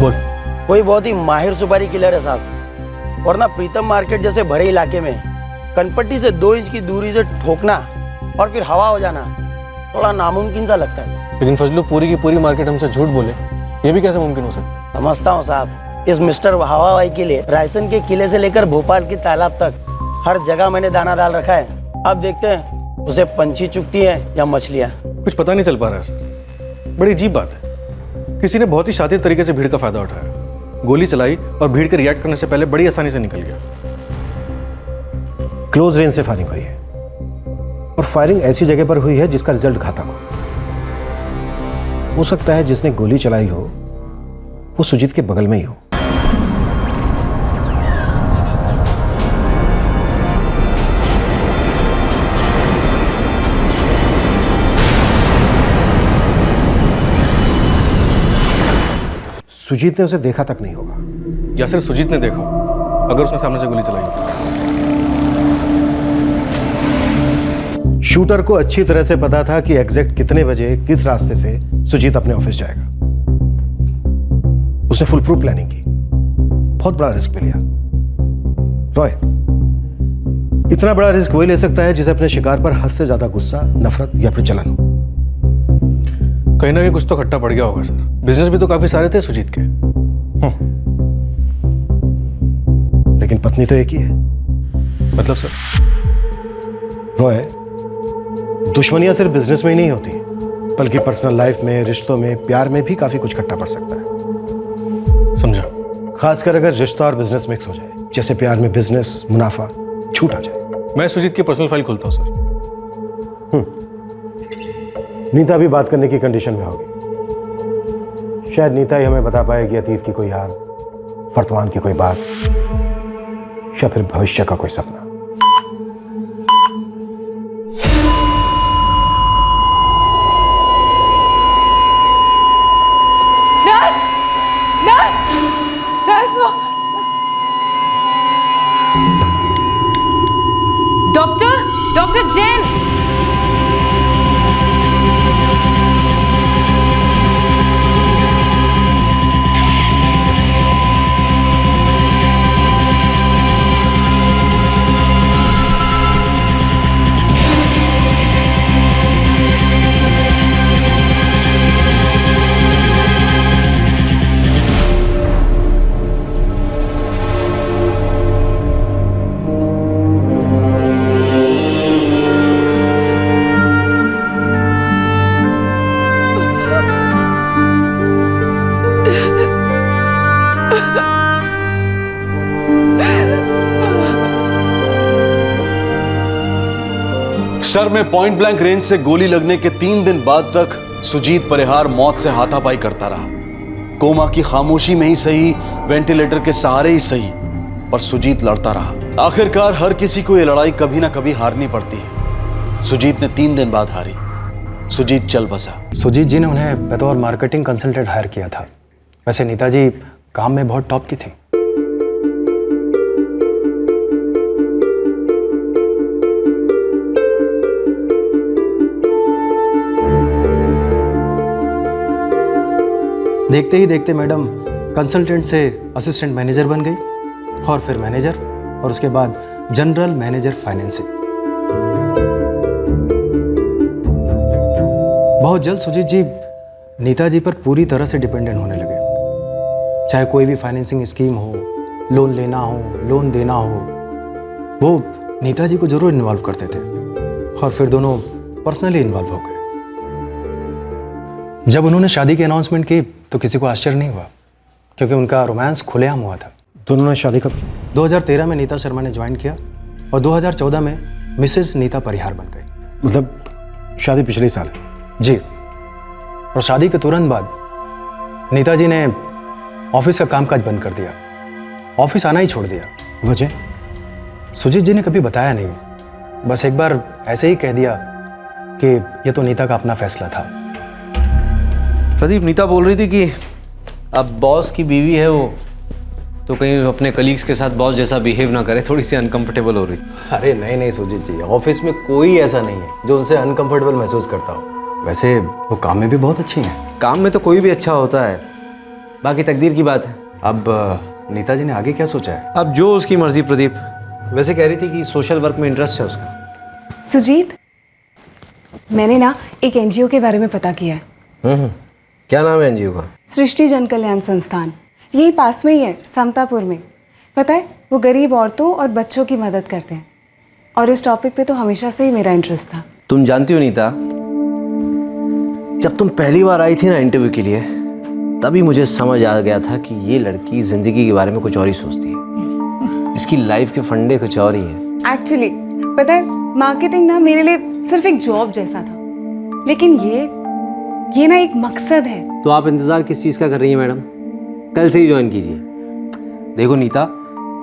S10: बोल।
S16: कोई बहुत ही माहिर सुपारी किलर है साहब, वरना प्रीतम मार्केट जैसे भरे इलाके में कनपट्टी से 2 इंच की दूरी से ठोकना और फिर हवा हो जाना थोड़ा नामुमकिन सा लगता है।
S10: लेकिन फजलू पूरी की पूरी मार्केट हमसे झूठ बोले, ये भी कैसे मुमकिन हो सकता है?
S16: समझता हूँ साहब, इस मिस्टर हवाबाई के लिए रायसेन के किले से लेकर भोपाल के तालाब तक हर जगह मैंने दाना डाल रखा है। अब देखते हैं उसे पंछी चुगती है या मछलियाँ।
S10: कुछ पता नहीं चल पा रहा है सर। बड़ी अजीब बात है, किसी ने बहुत ही शातिर तरीके से भीड़ का फायदा उठाया, गोली चलाई और भीड़ के रिएक्ट करने से पहले बड़ी आसानी से निकल गया।
S6: क्लोज रेंज से फायरिंग हुई है, और फायरिंग ऐसी जगह पर हुई है जिसका रिजल्ट घातक हो सकता है जिसने गोली चलाई हो वो सुजीत के बगल में ही हो। सुजीत ने उसे देखा तक नहीं होगा,
S10: या सिर्फ सुजीत ने देखा अगर उसने सामने से गोली चलाई हो।
S6: शूटर को अच्छी तरह से पता था कि एग्जैक्ट कितने बजे किस रास्ते से सुजीत अपने ऑफिस जाएगा। उसने फुल प्रूफ प्लानिंग की, बहुत बड़ा रिस्क भी लिया। रॉय, इतना बड़ा रिस्क वही ले सकता है जिसे अपने शिकार पर हद से ज्यादा गुस्सा, नफरत या फिर जलन हो।
S10: कहीं ना कहीं कुछ तो खट्टा पड़ गया होगा सर। बिजनेस भी तो काफी सारे थे सुजीत के।
S6: लेकिन पत्नी तो एक ही है।
S10: मतलब सर?
S6: रॉय, दुश्मनियां सिर्फ बिजनेस में ही नहीं होती, बल्कि पर्सनल लाइफ में, रिश्तों में, प्यार में भी काफी कुछ खट्टा पड़ सकता है।
S10: समझा?
S6: खासकर अगर रिश्ता और बिजनेस मिक्स हो जाए, जैसे प्यार में बिजनेस, मुनाफा छूट आ जाए।
S10: मैं सुजीत की पर्सनल फाइल खोलता हूं सर।
S6: नीता भी बात करने की कंडीशन में होगी। शायद नीता ही हमें बता पाएगी अतीत की कोई याद, वर्तमान की कोई बात, या फिर भविष्य का कोई सपना।
S8: डॉक्टर जैन।
S1: सर में पॉइंट ब्लैंक रेंज से गोली लगने के 3 दिन बाद तक सुजीत परिहार मौत से हाथापाई करता रहा। कोमा की खामोशी में ही सही, वेंटिलेटर के सहारे ही सही, पर सुजीत लड़ता रहा। आखिरकार हर किसी को यह लड़ाई कभी ना कभी हारनी पड़ती है। सुजीत ने 3 दिन बाद हारी। सुजीत चल बसा।
S10: सुजीत जी ने उन्हें बतौर मार्केटिंग कंसल्टेंट हायर किया था। वैसे नीता जी काम में बहुत टॉप की थी। देखते ही देखते मैडम कंसल्टेंट से असिस्टेंट मैनेजर बन गई और फिर मैनेजर और उसके बाद जनरल मैनेजर फाइनेंसिंग। बहुत जल्द सुजीत जी नीता जी पर पूरी तरह से डिपेंडेंट होने लगे। चाहे कोई भी फाइनेंसिंग स्कीम हो, लोन लेना हो, लोन देना हो, वो नीता जी को जरूर इन्वॉल्व करते थे और फिर दोनों पर्सनली इन्वॉल्व हो गए। जब उन्होंने शादी की अनाउंसमेंट की तो किसी को आश्चर्य नहीं हुआ, क्योंकि उनका रोमांस खुलेआम हुआ था।
S6: दोनों ने शादी कब की?
S10: 2013 में नीता शर्मा ने ज्वाइन किया और 2014 में मिसेस नीता परिहार बन गई।
S6: मतलब शादी पिछले साल?
S10: जी। और शादी के तुरंत बाद नीता जी ने ऑफिस का कामकाज बंद कर दिया, ऑफिस आना ही छोड़ दिया।
S6: वजह?
S10: सुजीत जी ने कभी बताया नहीं, बस एक बार ऐसे ही कह दिया कि ये तो नीता का अपना फैसला था।
S12: प्रदीप, नीता बोल रही थी कि अब बॉस की बीवी है वो, तो कहीं अपने कलीग्स के साथ बॉस जैसा बिहेव ना करे, थोड़ी सी अनकंफर्टेबल हो रही।
S10: अरे नहीं नहीं सुजीत जी, ऑफिस में कोई ऐसा नहीं है जो उनसे अनकंफर्टेबल महसूस करता हो। वैसे वो काम में भी बहुत अच्छी हैं।
S12: काम में तो कोई भी अच्छा होता है, बाकी तकदीर की बात है।
S10: अब नीता जी ने आगे क्या सोचा है?
S12: अब जो उसकी मर्जी। प्रदीप वैसे कह रही थी कि सोशल वर्क में इंटरेस्ट है उसका।
S8: सुजीत, मैंने ना एक एनजीओ के बारे में पता किया है।
S12: क्या नाम है एनजीओ का?
S8: सृष्टि जन कल्याण संस्थान। यही पास में ही है, समतापुर में। पता है, वो गरीब औरतों और बच्चों की मदद करते हैं, और इस टॉपिक पे तो हमेशा से ही मेरा इंटरेस्ट था।
S12: तुम जानती हो नीता, जब तुम पहली बार आई थी ना इंटरव्यू के लिए, तभी मुझे समझ आ गया था कि ये लड़की जिंदगी के बारे में कुछ और ही सोचती है। इसकी लाइफ के फंडे कुछ और ही है।
S8: एक्चुअली पता है, मार्केटिंग ना मेरे लिए सिर्फ एक जॉब जैसा था, लेकिन ये ना एक मकसद है।
S12: तो आप इंतजार किस चीज़ का कर रही हैं मैडम? कल से ही ज्वाइन कीजिए। देखो नीता,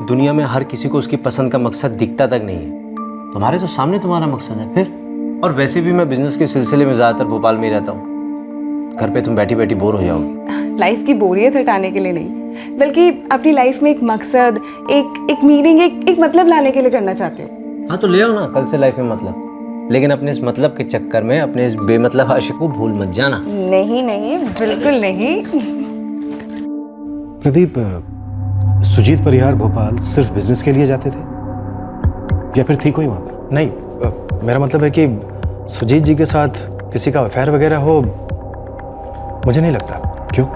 S12: दुनिया में हर किसी को उसकी पसंद का मकसद दिखता तक नहीं है। तुम्हारे तो सामने तुम्हारा मकसद है फिर। और वैसे भी मैं बिजनेस के सिलसिले में ज़्यादातर भोपाल में ही रहता हूँ। घर पे तुम बैठी बैठी बोर हो जाओगी।
S8: लाइफ की बोरियत हटाने के लिए नहीं, बल्कि अपनी लाइफ में एक मकसद, एक मीनिंग, एक मतलब लाने के लिए करना चाहती हूँ।
S12: हाँ तो ले आओ ना कल से लाइफ में मतलब, लेकिन अपने इस मतलब के चक्कर में अपने इस बेमतलब आशिक को भूल मत जाना।
S8: नहीं नहीं, बिल्कुल नहीं।
S6: प्रदीप, सुजीत परिहार भोपाल सिर्फ बिजनेस के लिए जाते थे या फिर थी कोई वहाँ पर?
S10: नहीं, मेरा मतलब है कि सुजीत जी के साथ किसी का अफेयर वगैरह हो, मुझे नहीं लगता।
S6: क्यों?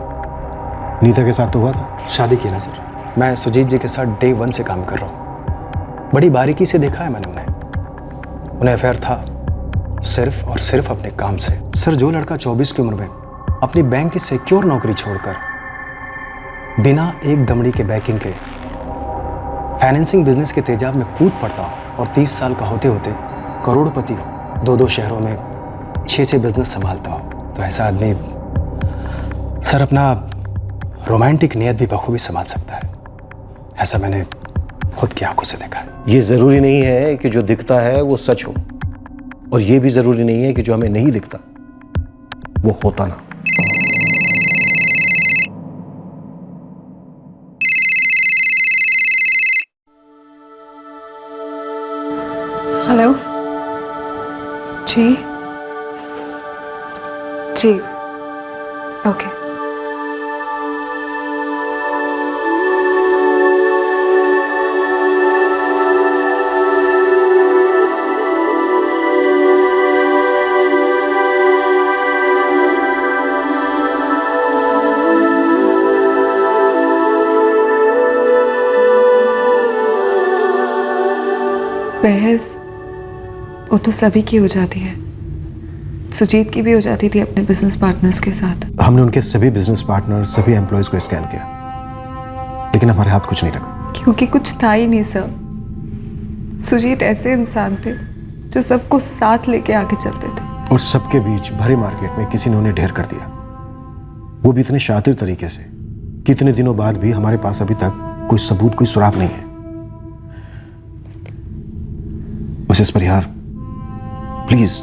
S6: नीता के साथ तो हुआ था।
S10: शादी की ना सर, मैं सुजीत जी के साथ डे 1 से काम कर रहा हूँ। बड़ी बारीकी से देखा है मैंने उन्हें अफेयर था सिर्फ और सिर्फ अपने काम से। सर, जो लड़का 24 की उम्र में अपनी बैंक की सिक्योर नौकरी छोड़कर बिना एक दमड़ी के बैकिंग के फाइनेंसिंग बिजनेस के तेजाब में कूद पड़ता हो और 30 साल का होते होते करोड़पति हो, 2-2 शहरों में 6-6 बिजनेस संभालता हो, तो ऐसा आदमी सर अपना रोमांटिक नियत भी बखूबी संभाल सकता है। ऐसा मैंने खुद की आंखों से देखा है।
S6: ये जरूरी नहीं है कि जो दिखता है वो सच हो, और ये भी जरूरी नहीं है कि जो हमें नहीं दिखता वो होता ना।
S8: हेलो। जी जी ओके। बहस वो तो सभी की हो जाती है, सुजीत की भी हो जाती थी अपने बिजनेस पार्टनर्स के साथ।
S6: हमने उनके सभी बिजनेस पार्टनर, सभी एम्प्लॉयज को स्कैन किया, लेकिन हमारे हाथ कुछ नहीं लगा।
S8: क्योंकि कुछ था ही नहीं सर। सुजीत ऐसे इंसान थे जो सबको साथ लेके आगे चलते थे,
S6: और सबके बीच भरे मार्केट में किसी ने उन्हें ढेर कर दिया, वो भी इतने शातिर तरीके से कि इतने दिनों बाद भी हमारे पास अभी तक कोई सबूत, कोई सुराग नहीं है। मिसेस परिहार, प्लीज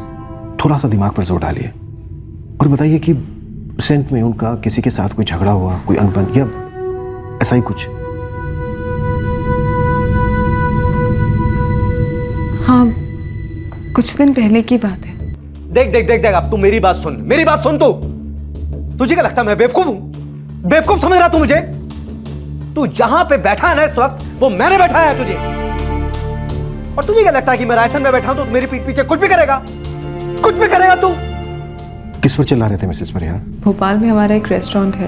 S6: थोड़ा सा दिमाग पर जोर डालिए और बताइए कि रिसेंट में उनका किसी के साथ कोई झगड़ा हुआ, कोई अनबन या ऐसा ही कुछ?
S8: हाँ, कुछ दिन पहले की बात है।
S12: देख देख देख देख, अब तू मेरी बात सुन, मेरी बात सुन। तुझे क्या लगता है मैं बेवकूफ हूं? बेवकूफ समझ रहा तू मुझे? तू जहां पे बैठा है ना इस वक्त, वो मैंने बैठाया है तुझे। और तुझे क्या लगता है कि मैं रायसन में बैठा हूं तो मेरी पीठ पीछे कुछ भी करेगा? कुछ भी करेगा तू?
S6: किस पर चिल्ला रहे थे मिसेस परिहार?
S8: भोपाल में हमारा एक रेस्टोरेंट है,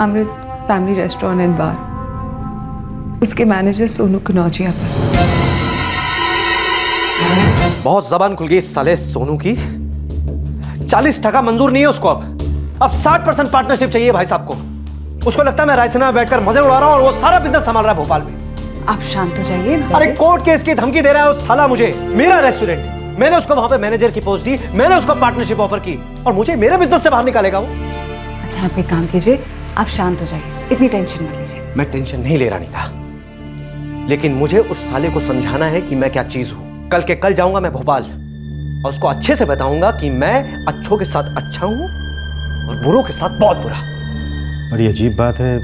S8: अमृत फैमिली रेस्टोरेंट एंड बार। उसके मैनेजर सोनू कनौजिया पर
S12: बहुत जबान खुल गई इस साले सोनू की। 40% मंजूर नहीं है उसको, अब 60% पार्टनरशिप चाहिए भाई साहब को। उसको लगता है मैं रायसन में बैठकर मजे उड़ा रहा हूं और वो सारा बिजनेस संभाल रहा है भोपाल में।
S8: आप शांत हो जाइए।
S12: अरे कोर्ट केस की धमकी दे रहा है उस साला मुझे। मेरा रेस्टोरेंट, मैंने उसको वहां पे मैनेजर की पोस्ट दी, मैंने उसको पार्टनरशिप ऑफर की और मुझे मेरे बिजनेस से बाहर निकालेगा वो।
S8: अच्छा आप एक काम कीजिए, आप शांत हो जाइए, इतनी टेंशन मत लीजिए।
S12: मैं टेंशन नहीं ले रहा नीता, लेकिन मुझे उस साले को समझाना है कि मैं क्या चीज हूं। कल के कल जाऊंगा मैं भोपाल और उसको अच्छे से बताऊंगा कि मैं अच्छों के साथ अच्छा हूं और बुरों के साथ बहुत बुरा।
S6: बड़ी अजीब बात है।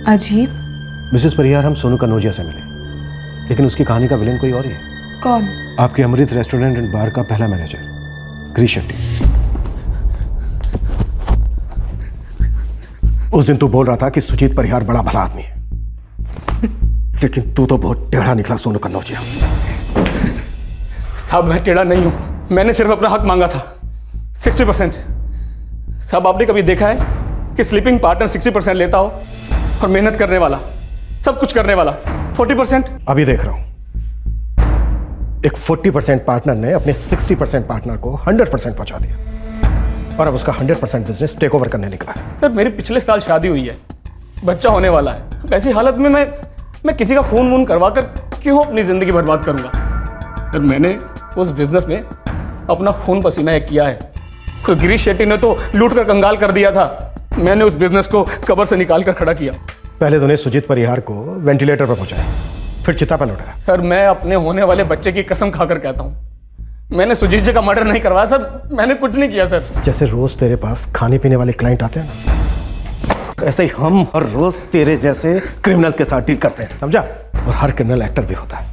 S8: अजीब?
S6: मिसेस परिहार, हम सोनू कनौजिया से मिले, लेकिन उसकी कहानी का विलेन कोई और ही है।
S8: कौन?
S6: आपके अमृत रेस्टोरेंट एंड बार का पहला मैनेजर गिरीश शेट्टी। उस दिन तू बोल रहा था कि सुजीत परिहार बड़ा भला आदमी है, लेकिन तू तो बहुत टेढ़ा निकला सोनू कनौजिया।
S5: साहब मैं टेढ़ा नहीं हूं, मैंने सिर्फ अपना हक मांगा था 60%। साहब आपने कभी देखा है कि स्लीपिंग पार्टनर 60% लेता हो और मेहनत करने वाला, सब कुछ करने वाला 40%?
S6: अभी देख रहा हूं एक 40% पार्टनर ने अपने 60% पार्टनर को 100% पहुंचा दिया और अब उसका 100% बिजनेस टेक ओवर करने निकला है।
S5: सर मेरी पिछले साल शादी हुई है, बच्चा होने वाला है। अब ऐसी हालत में मैं किसी का खून वून करवा कर क्यों अपनी जिंदगी बर्बाद करूंगा? सर मैंने उस बिजनेस में अपना खून पसीना एक किया है। कोई गिरीश शेट्टी ने तो लूट कर कंगाल कर दिया था, मैंने उस बिजनेस को कब्र से निकाल कर खड़ा किया।
S6: पहले तूने सुजीत परिहार को वेंटिलेटर पर पहुंचाया, फिर चिता पर लौटाया।
S5: सर मैं अपने होने वाले बच्चे की कसम खाकर कहता हूं, मैंने सुजीत जी का मर्डर नहीं करवाया सर, मैंने कुछ नहीं किया सर।
S6: जैसे रोज तेरे पास खाने पीने वाले क्लाइंट आते हैं ना, ऐसे ही हम हर रोज तेरे जैसे क्रिमिनल के साथ डील करते हैं, समझा? और हर क्रिमिनल एक्टर भी होता है,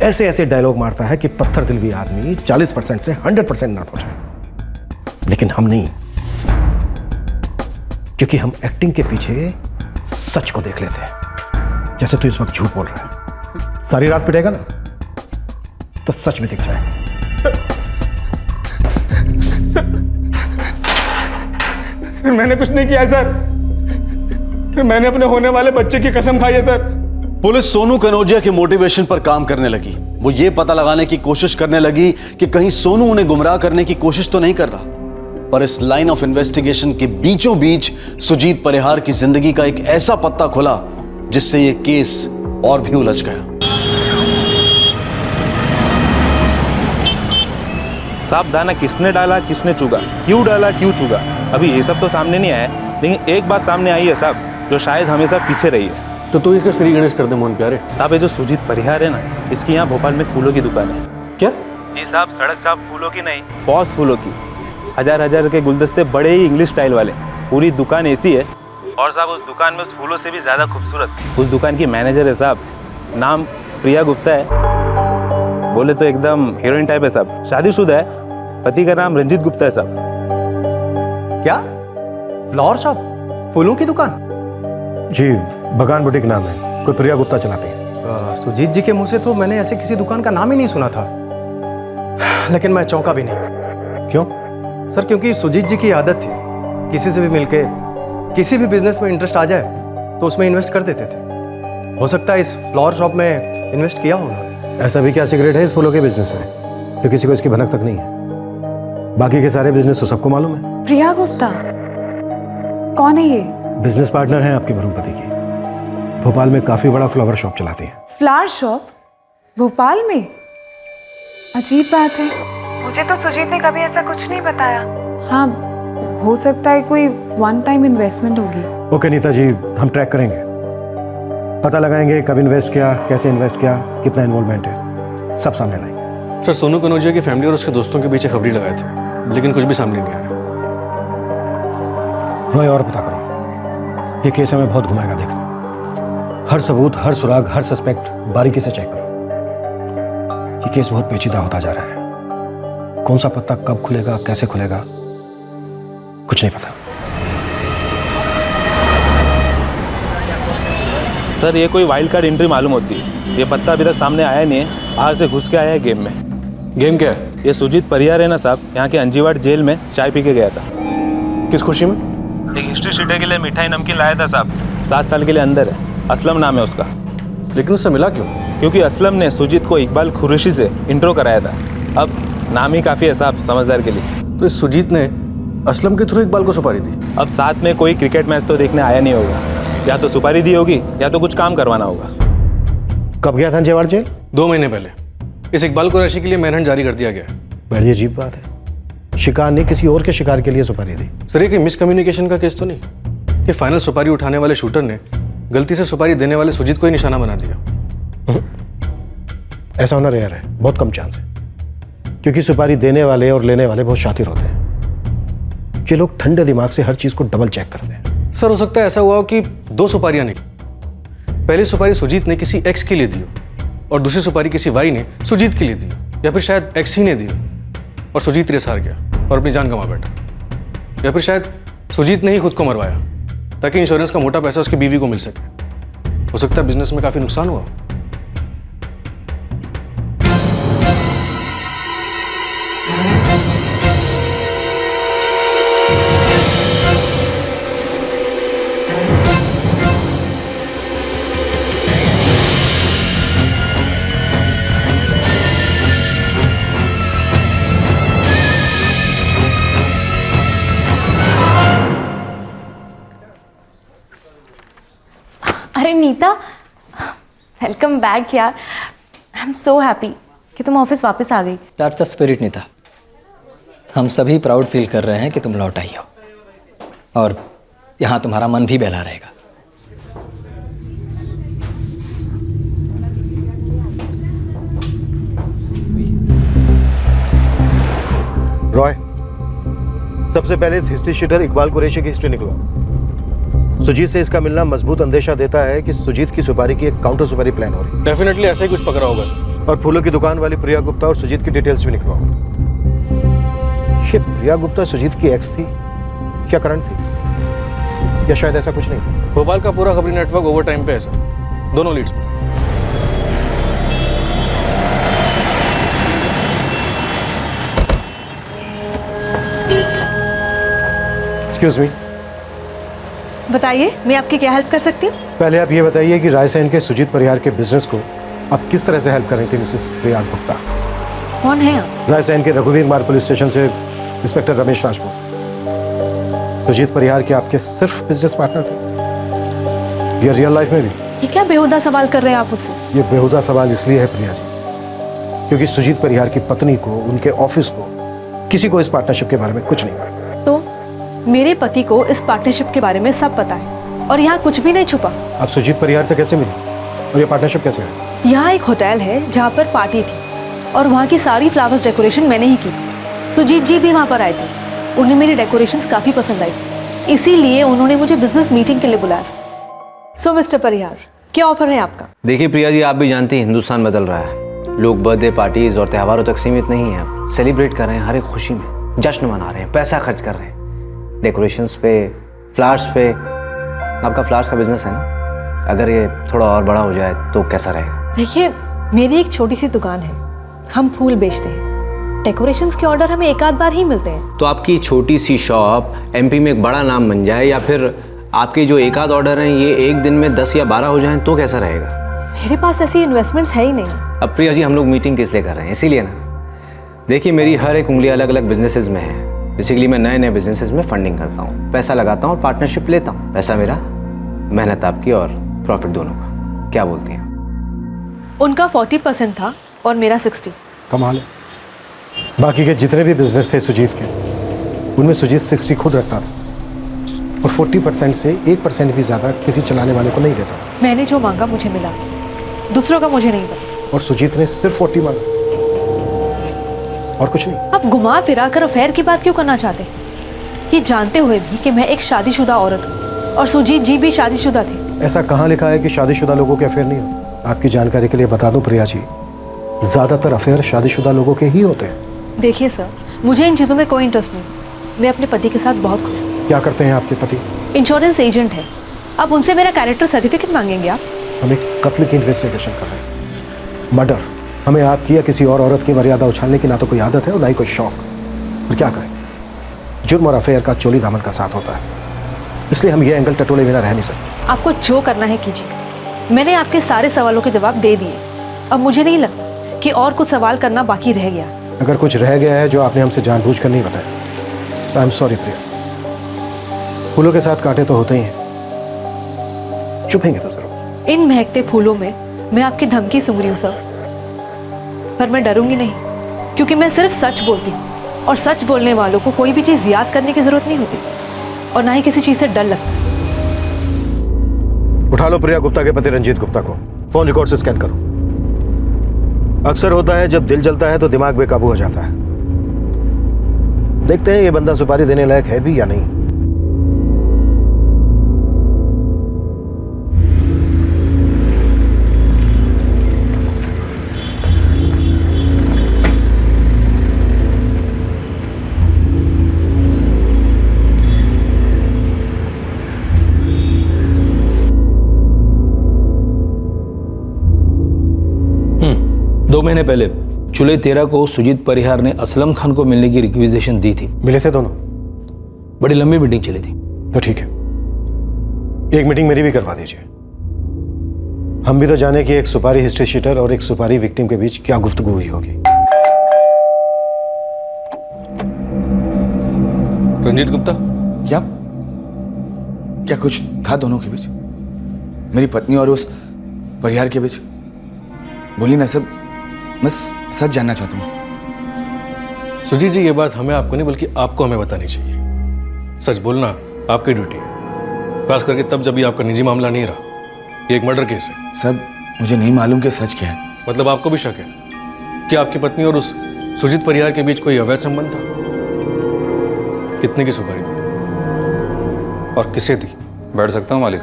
S6: ऐसे ऐसे डायलॉग मारता है कि पत्थर दिल भी आदमी 40% से 100% ना पहुंचे। लेकिन हम नहीं, क्योंकि हम एक्टिंग के पीछे सच को देख लेते हैं। जैसे तू इस वक्त झूठ बोल रहा है, सारी रात पिटेगा ना तो सच में दिख जाएगा।
S5: सर मैंने कुछ नहीं किया सर, मैंने अपने होने वाले बच्चे की कसम खाई है सर।
S1: पुलिस सोनू कनौजिया के मोटिवेशन पर काम करने लगी। वो ये पता लगाने की कोशिश करने लगी कि कहीं सोनू उन्हें गुमराह करने की कोशिश तो नहीं कर रहा। पर इस लाइन ऑफ इन्वेस्टिगेशन के बीचों बीच सुजीत परिहार की जिंदगी का एक ऐसा पत्ता खुला जिससे ये केस और भी उलझ गया।
S17: साफ दाना किसने डाला, किसने चुगा, क्यों डाला, क्यों चुगा, अभी ये सब तो सामने नहीं आया, लेकिन एक बात सामने आई है साहब, जो शायद हमेशा पीछे रही है।
S1: तो तू इसका श्री गणेश कर दे मोहन प्यारे।
S17: साहब ये जो सुजीत परिहार है ना, इसकी यहाँ भोपाल में फूलों की दुकान है।
S1: क्या?
S17: जी साहब, सड़क साहब फूलों की नहीं, पॉस फूलों की। हजार के गुलदस्ते, बड़े ही इंग्लिश स्टाइल वाले। पूरी दुकान ऐसी है, और साहब उस दुकान में उस फूलों से भी ज्यादा खूबसूरत उस दुकान की मैनेजर है साहब, नाम प्रिया गुप्ता है। बोले तो एकदम हीरोइन टाइप है साहब। शादीशुदा है, पति का नाम रंजीत गुप्ता है साहब।
S10: क्या? फ्लावर शॉप, फूलों की दुकान?
S6: जी, बगान बुटीक नाम है, कोई प्रिया गुप्ता चलाती है।
S10: सुजीत जी के मुंह से तो मैंने ऐसे किसी दुकान का नाम ही नहीं सुना था, लेकिन मैं चौंका भी नहीं।
S6: क्यों?
S10: सर क्योंकि सुजीत जी की आदत थी किसी से भी मिलके किसी भी बिजनेस में इंटरेस्ट आ जाए तो उसमें इन्वेस्ट कर देते थे। हो सकता है इस फ्लावर शॉप में इन्वेस्ट किया होगा।
S6: ऐसा भी क्या सीक्रेट है इस फूलों के बिजनेस में जो किसी को इसकी भनक तक नहीं है? बाकी के सारे बिजनेस तो सबको मालूम है।
S8: प्रिया गुप्ता कौन है ये?
S6: बिजनेस पार्टनर है आपके वरुणपति की। भोपाल में काफी बड़ा फ्लावर शॉप चलाती है।
S8: फ्लावर शॉप भोपाल में? अजीब बात है, मुझे तो सुजीत ने कभी ऐसा कुछ नहीं बताया। हाँ, हो सकता है कोई वन टाइम इन्वेस्टमेंट होगी।
S6: ओके नीता जी, हम ट्रैक करेंगे, पता लगाएंगे कब इन्वेस्ट किया, कैसे इन्वेस्ट किया, कितना इन्वॉल्वमेंट है, सब सामने लाएंगे।
S4: सर सोनू कनौजिया की फैमिली और उसके दोस्तों के पीछे खबरी लगाए थे, लेकिन कुछ भी सामने नहीं आया।
S6: रॉय, और पता करो, ये केस हमें बहुत घुमाएगा। देखना, हर सबूत, हर सुराग, हर सस्पेक्ट बारीकी से चेक करो। ये केस बहुत पेचीदा होता जा रहा है। कौन सा पत्ता कब खुलेगा, कैसे खुलेगा, कुछ नहीं पता।
S17: सर ये कोई वाइल्ड कार्ड एंट्री मालूम होती है। ये पत्ता अभी तक सामने आया नहीं है, बाहर से घुस के आया है गेम में।
S4: गेम क्या है?
S17: ये सुजीत परिहार है ना साहब, यहाँ के अंजीवाड़ जेल में चाय पी के गया था।
S4: किस खुशी में?
S17: एक हिस्ट्री शीटर के लिए मिठाई नमकीन लाया था साहब। 7 साल के लिए अंदर है, असलम नाम है उसका।
S4: लेकिन उससे मिला क्यों?
S17: क्योंकि असलम ने सुजीत को इकबाल कुरैशी से इंट्रो कराया था। अब नाम ही काफ़ी है साहब समझदार के लिए।
S4: तो इस सुजीत ने असलम के थ्रू इकबाल को सुपारी दी।
S17: अब साथ में कोई क्रिकेट मैच तो देखने आया नहीं होगा, या तो सुपारी दी होगी या तो कुछ काम करवाना होगा।
S6: कब गया था अंजेवाड़ जेल?
S4: 2 महीने पहले। इस इकबाल कुरैशी के लिए मैनहंट जारी कर दिया गया है।
S6: बड़ी अजीब बात है, शिकार ने किसी और के शिकार के लिए सुपारी दी।
S4: सर ये कोई मिसकम्युनिकेशन का केस तो नहीं कि फाइनल सुपारी उठाने वाले शूटर ने गलती से सुपारी देने वाले सुजीत को ही निशाना बना दिया?
S6: ऐसा होना रेयर है, बहुत कम चांस है, क्योंकि सुपारी देने वाले और लेने वाले बहुत शातिर होते हैं। ये लोग ठंडे दिमाग से हर चीज को डबल चेक करते हैं।
S4: सर हो सकता है ऐसा हुआ हो कि 2 सुपारियां निकली। पहली सुपारी सुजीत ने किसी एक्स के लिए दी हो और दूसरी सुपारी किसी वाई ने सुजीत के लिए दी हो, या फिर शायद एक्स ही ने दी हो और सुजीत रेस हार गया और अपनी जान गंवा बैठा, या फिर शायद सुजीत ने ही खुद को मरवाया ताकि इंश्योरेंस का मोटा पैसा उसकी बीवी को मिल सके। हो सकता है बिजनेस में काफी नुकसान हुआ।
S3: अरे नीता, वेलकम बैक यार। आई एम सो हैप्पी कि तुम ऑफिस वापस आ गई।
S18: That's the spirit Neeta. हम सभी प्राउड फील कर रहे हैं कि तुम लौट आई हो, और यहाँ तुम्हारा मन भी बहला रहेगा।
S6: रॉय, सबसे पहले इस हिस्ट्री शीटर इकबाल कुरैशी की हिस्ट्री निकलवाओ। सुजीत से इसका मिलना मजबूत अंदेशा देता है कि सुजीत की सुपारी की एक काउंटर सुपारी प्लान हो रही है।
S4: डेफिनेटली ऐसा ही कुछ पकड़ा होगा सर।
S6: और फूलों की दुकान वाली प्रिया गुप्ता और सुजीत की डिटेल्स भी निकलवाओ। ये प्रिया गुप्ता सुजीत की एक्स थी या करंट थी, या शायद ऐसा कुछ नहीं था?
S4: भोपाल का पूरा खबरी नेटवर्क ओवर टाइम पे है सर, दोनों लीड्स पे।
S6: एक्सक्यूज मी,
S3: बताइए मैं आपकी क्या हेल्प कर सकती हूँ?
S6: पहले आप ये बताइए कि रायसेन के सुजीत परिहार के बिजनेस को आप किस तरह से हेल्प कर रही थी मिसेस प्रिया गुप्ता?
S3: कौन है आप?
S6: रायसेन के रघुवीर मार्ग पुलिस स्टेशन से इंस्पेक्टर रमेश राजपूत। सुजीत परिहार के आपके सिर्फ बिजनेस पार्टनर थे या रियल लाइफ में भी?
S3: ये क्या बेहुदा सवाल कर रहे हैं आप मुझसे?
S6: ये बेहुदा सवाल इसलिए है प्रिया जी, क्योंकि सुजीत परिहार की पत्नी को, उनके ऑफिस को, किसी को इस पार्टनरशिप के बारे में कुछ नहीं पता।
S3: तो मेरे पति को इस पार्टनरशिप के बारे में सब पता है और यहाँ कुछ भी नहीं छुपा।
S6: आप सुजीत परिहार से कैसे मिली और ये पार्टनरशिप कैसे है?
S3: यहाँ एक होटल है जहाँ पर पार्टी थी और वहाँ की सारी फ्लावर्स डेकोरेशन मैंने ही की। सुजीत जी भी वहाँ पर आए थे, उन्हें मेरी डेकोरेशंस काफ़ी पसंद आई, इसीलिए उन्होंने मुझे बिजनेस मीटिंग के लिए बुलाया। सो मिस्टर परिहार, क्या ऑफर है आपका?
S12: देखिए प्रिया जी, आप भी जानती हैं हिंदुस्तान बदल रहा है, लोग बर्थडे पार्टीज और त्योहारों तक सीमित नहीं है, अब सेलिब्रेट कर रहे हैं हर एक खुशी में, जश्न मना रहे हैं, पैसा खर्च कर रहे हैं डेकोरेशंस पे, फ्लावर्स पे। आपका फ्लावर्स का बिजनेस है ना, अगर ये थोड़ा और बड़ा हो जाए तो कैसा रहेगा?
S3: देखिए, मेरी एक छोटी सी दुकान है, हम फूल बेचते हैं, डेकोरेशंस के ऑर्डर हमें एक आध बार ही मिलते हैं।
S12: तो आपकी छोटी सी शॉप एमपी में एक बड़ा नाम बन जाए, या फिर आपके जो एक आध ऑर्डर हैं ये एक दिन में 10 या 12 हो जाएं तो कैसा रहेगा?
S3: मेरे पास ऐसी इन्वेस्टमेंट्स है ही नहीं।
S12: अब प्रिया जी, हम लोग मीटिंग किस लिए कर रहे हैं? इसीलिए ना, देखिए मेरी हर एक उंगली अलग अलग बिजनेसेस में है। बेसिकली मैं नए नए बिजनेसेस में फंडिंग करता हूँ, पैसा लगाता हूँ और पार्टनरशिप लेता हूँ। पैसा मेरा, मेहनत आपकी और प्रॉफिट दोनों का। क्या बोलती हैं?
S3: उनका 40% था और मेरा 60।
S6: कमाल है। बाकी के जितने भी बिजनेस थे सुजीत के, उनमें सुजीत 60 खुद रखता था और 40% से 1% भी ज़्यादा किसी चलाने वाले को नहीं देता।
S3: मैंने जो मांगा मुझे मिला, दूसरों का मुझे नहीं पता।
S6: और सुजीत ने सिर्फ 40 मांगा और कुछ नहीं।
S3: आप घुमा फिरा कर अफेयर की बात क्यों करना चाहते हैं? ये जानते हुए भी कि मैं एक शादीशुदा औरत हूँ और सुजीत जी भी शादीशुदा थे।
S6: ऐसा कहाँ लिखा है कि शादीशुदा लोगों के अफेयर नहीं होते? आपकी जानकारी के लिए बता दूं प्रिया जी, ज़्यादातर अफेयर शादीशुदा लोगों के ही होते हैं।
S3: देखिए सर, मुझे इन चीज़ों में कोई इंटरेस्ट नहीं। मैं अपने पति के साथ बहुत खुश हूँ।
S6: क्या करते हैं आपके पति?
S3: इंश्योरेंस एजेंट है। अब उनसे मेरा कैरेक्टर सर्टिफिकेट मांगेंगे आप?
S6: हम एक कत्ल की इन्वेस्टिगेशन कर रहे हैं, मर्डर। हमें आपकी या किसी और औरत की मर्यादा उछालने की ना तो कोई आदत है और ना ही कोई शौक। और क्या करें, जुर्म और अफेयर का चोली दामन का साथ होता है, इसलिए हम ये एंगल टटोले बिना रह नहीं सकते।
S3: आपको जो करना है कीजिए। मैंने आपके सारे सवालों के जवाब दे दिए। अब मुझे नहीं लगता कि और कुछ सवाल करना बाकी रह गया।
S6: अगर कुछ रह गया है जो आपने हमसे जानबूझकर नहीं बताया तो आई एम सॉरी प्रिया। फूलों के साथ कांटे तो होते ही हैं, चुपेंगे तो जरूर।
S3: इन महकते फूलों में मैं आपकी धमकी सूंघ रही हूँ सर, पर मैं डरूंगी नहीं, क्योंकि मैं सिर्फ सच बोलती हूँ और सच बोलने वालों को कोई भी चीज़ याद करने की जरूरत नहीं होती और ना ही किसी चीज़ से डर लगता।
S6: उठा लो प्रिया गुप्ता के पति रंजीत गुप्ता को, फोन रिकॉर्ड से स्कैन करो। अक्सर होता है जब दिल जलता है तो दिमाग बेकाबू हो जाता है। देखते हैं ये बंदा सुपारी देने लायक है भी या नहीं।
S11: दो महीने पहले जुलाई 13 को सुजीत परिहार ने असलम खान को मिलने की रिक्वेजिशन दी थी।
S6: मिले थे दोनों?
S11: बड़ी लंबी मीटिंग चली थी।
S6: तो ठीक है, एक मीटिंग मेरी भी करवा दीजिए। हम भी तो जाने कि एक सुपारी हिस्ट्री शीटर और एक सुपारी विक्टिम के बीच क्या गुफ्तगू हुई होगी।
S1: रंजीत गुप्ता,
S19: क्या कुछ था दोनों के बीच, मेरी पत्नी और उस परिहार के बीच? बोलिए ना सब, मैं सच जानना चाहता हूँ।
S4: सुजीत जी, ये बात हमें आपको नहीं बल्कि आपको हमें बतानी चाहिए। सच बोलना आपकी ड्यूटी है, खास करके तब जब ये आपका निजी मामला नहीं रहा। ये एक मर्डर केस है।
S19: सब मुझे नहीं मालूम कि सच क्या है।
S4: मतलब आपको भी शक है कि आपकी पत्नी और उस सुजीत परिहार के बीच कोई अवैध संबंध था? कितने की सुपारी दी और किसे दी?
S9: बैठ सकता हूँ मालिक?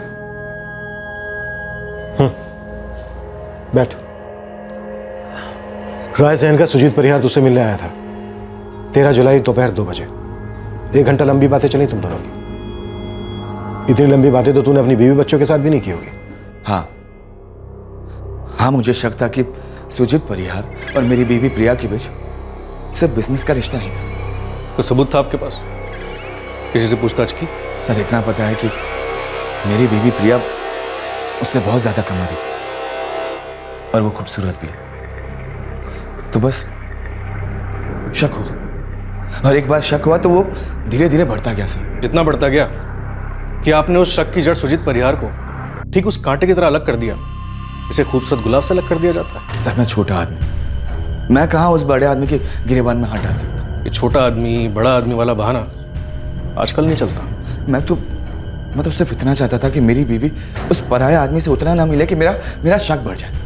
S6: बैठ। रायसेन का सुजीत परिहार तुझसे मिलने आया था 13 जुलाई दोपहर 2 बजे। 1 घंटा लंबी बातें चली तुम दोनों की। इतनी लंबी बातें तो तूने अपनी बीवी बच्चों के साथ भी नहीं की होगी।
S19: हाँ, मुझे शक था कि सुजीत परिहार और मेरी बीवी प्रिया के बीच सिर्फ बिजनेस का रिश्ता नहीं था।
S4: कोई सबूत था आपके पास? किसी से पूछताछ की?
S19: सर, इतना पता है कि मेरी बीवी प्रिया उससे बहुत ज्यादा कमाती थी और वो खूबसूरत भी है, तो बस शक हुआ। और एक बार शक हुआ तो वो धीरे धीरे बढ़ता गया सर।
S4: इतना बढ़ता गया कि आपने उस शक की जड़ सुजीत परिहार को ठीक उस कांटे की तरह अलग कर दिया, इसे खूबसूरत गुलाब से अलग कर दिया जाता है।
S19: सर, मैं छोटा आदमी, मैं कहाँ उस बड़े आदमी के गिरेबान में हाथ डाल सकता।
S4: ये छोटा आदमी बड़ा आदमी वाला बहाना आजकल नहीं चलता।
S19: मैं तो सिर्फ इतना चाहता था कि मेरी बीवी उस पराये आदमी से उतना ना मिले कि मेरा शक बढ़ जाए।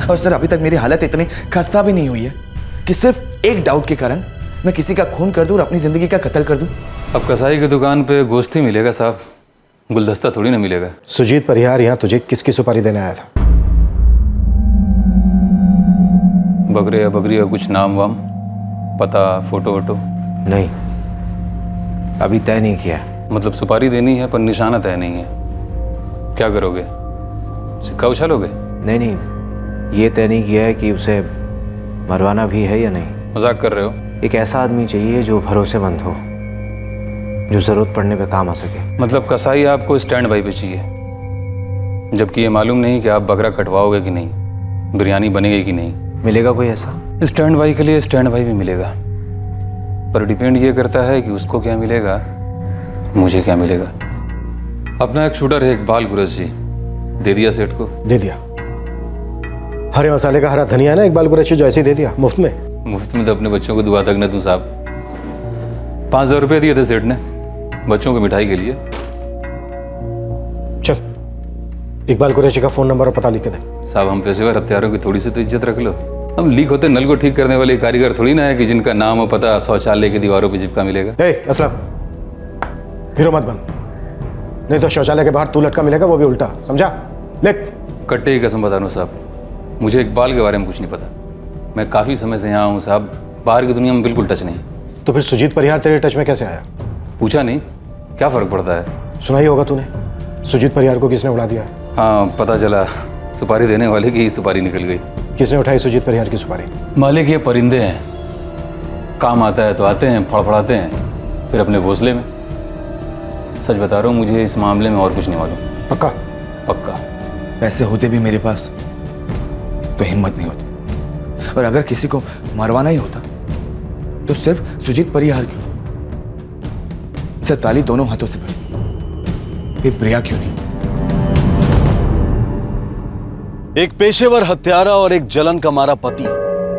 S19: और सर, अभी तक मेरी हालत इतनी खस्ता भी नहीं हुई है कि सिर्फ एक डाउट के कारण मैं किसी का खून कर दूं और अपनी जिंदगी का कत्ल कर दूं।
S9: अब कसाई की दुकान पे गोश्त ही मिलेगा साहब, गुलदस्ता थोड़ी ना मिलेगा।
S6: सुजीत परिहार यहाँ तुझे किसकी सुपारी देने आया था?
S5: बकरे या बकरी का कुछ नाम वाम, पता, फोटो वोटो?
S12: नहीं, अभी तय नहीं किया।
S5: मतलब सुपारी देनी है पर निशाना तय नहीं है। क्या करोगे, सिक्का उछालोगे?
S12: नहीं नहीं, ये तय नहीं किया है कि उसे मरवाना भी है या नहीं।
S5: मजाक कर रहे हो?
S12: एक ऐसा आदमी चाहिए जो भरोसेमंद हो, जो जरूरत पड़ने पे काम आ सके।
S5: मतलब कसाई आपको स्टैंड बाई पे चाहिए, जबकि ये मालूम नहीं कि आप बकरा कटवाओगे कि नहीं, बिरयानी बनेगी कि नहीं।
S12: मिलेगा कोई ऐसा?
S5: स्टैंड बाई के लिए स्टैंड बाई भी मिलेगा, पर डिपेंड ये करता है कि उसको क्या मिलेगा, मुझे क्या मिलेगा। अपना एक शूटर है इकबाल कुरैशी जी, दे दिया सेठ को?
S6: दे दिया। हरे मसाले का हरा धनिया ना इकबाल कुरैशी, जो ऐसे ही दे दिया मुफ्त में।
S5: मुफ्त में तो अपने बच्चों को दुआ तक न दूं साहब। 5,000 रुपये दिए थे सेठ ने बच्चों को मिठाई के लिए।
S6: चल इकबाल कुरैशी का फोन नंबर और पता लिख के दे।
S5: साहब हम पेशेवर हत्यारों की थोड़ी सी तो इज्जत रख लो। हम लीक होते नल को ठीक करने वाले कारीगर थोड़ी ना है कि जिनका नाम और पता शौचालय की दीवारों पे चिपका मिलेगा।
S6: असलम हीरो मत बन, नहीं तो शौचालय के बाहर तू लटका मिलेगा, वो भी उल्टा, समझा? लिख।
S5: कट्टे की कसम बता दूं साहब, मुझे इकबाल के बारे में कुछ नहीं पता। मैं काफ़ी समय से यहाँ हूँ साहब, बाहर की दुनिया में बिल्कुल टच नहीं।
S6: तो फिर सुजीत परिहार तेरे टच में कैसे आया?
S5: पूछा नहीं, क्या फ़र्क पड़ता है?
S6: सुना ही होगा तूने, सुजीत परिहार को किसने उड़ा दिया?
S5: हाँ पता चला, सुपारी देने वाले की सुपारी निकल गई।
S6: किसने उठाई सुजीत परिहार की सुपारी?
S5: मालिक ये परिंदे हैं, काम आता है तो आते हैं, फड़फड़ाते हैं, फिर अपने घोंसले में। सच बता रहा हूँ, मुझे इस मामले में और कुछ नहीं मालूम।
S6: पक्का?
S5: पक्का।
S19: पैसे होते भी मेरे पास तो हिम्मत नहीं होती, और अगर किसी को मरवाना ही होता तो सिर्फ सुजीत परिहार क्यों, इसे ताली दोनों हाथों से भरती, फिर प्रिया क्यों नहीं?
S1: एक पेशेवर हत्यारा और एक जलन का मारा पति,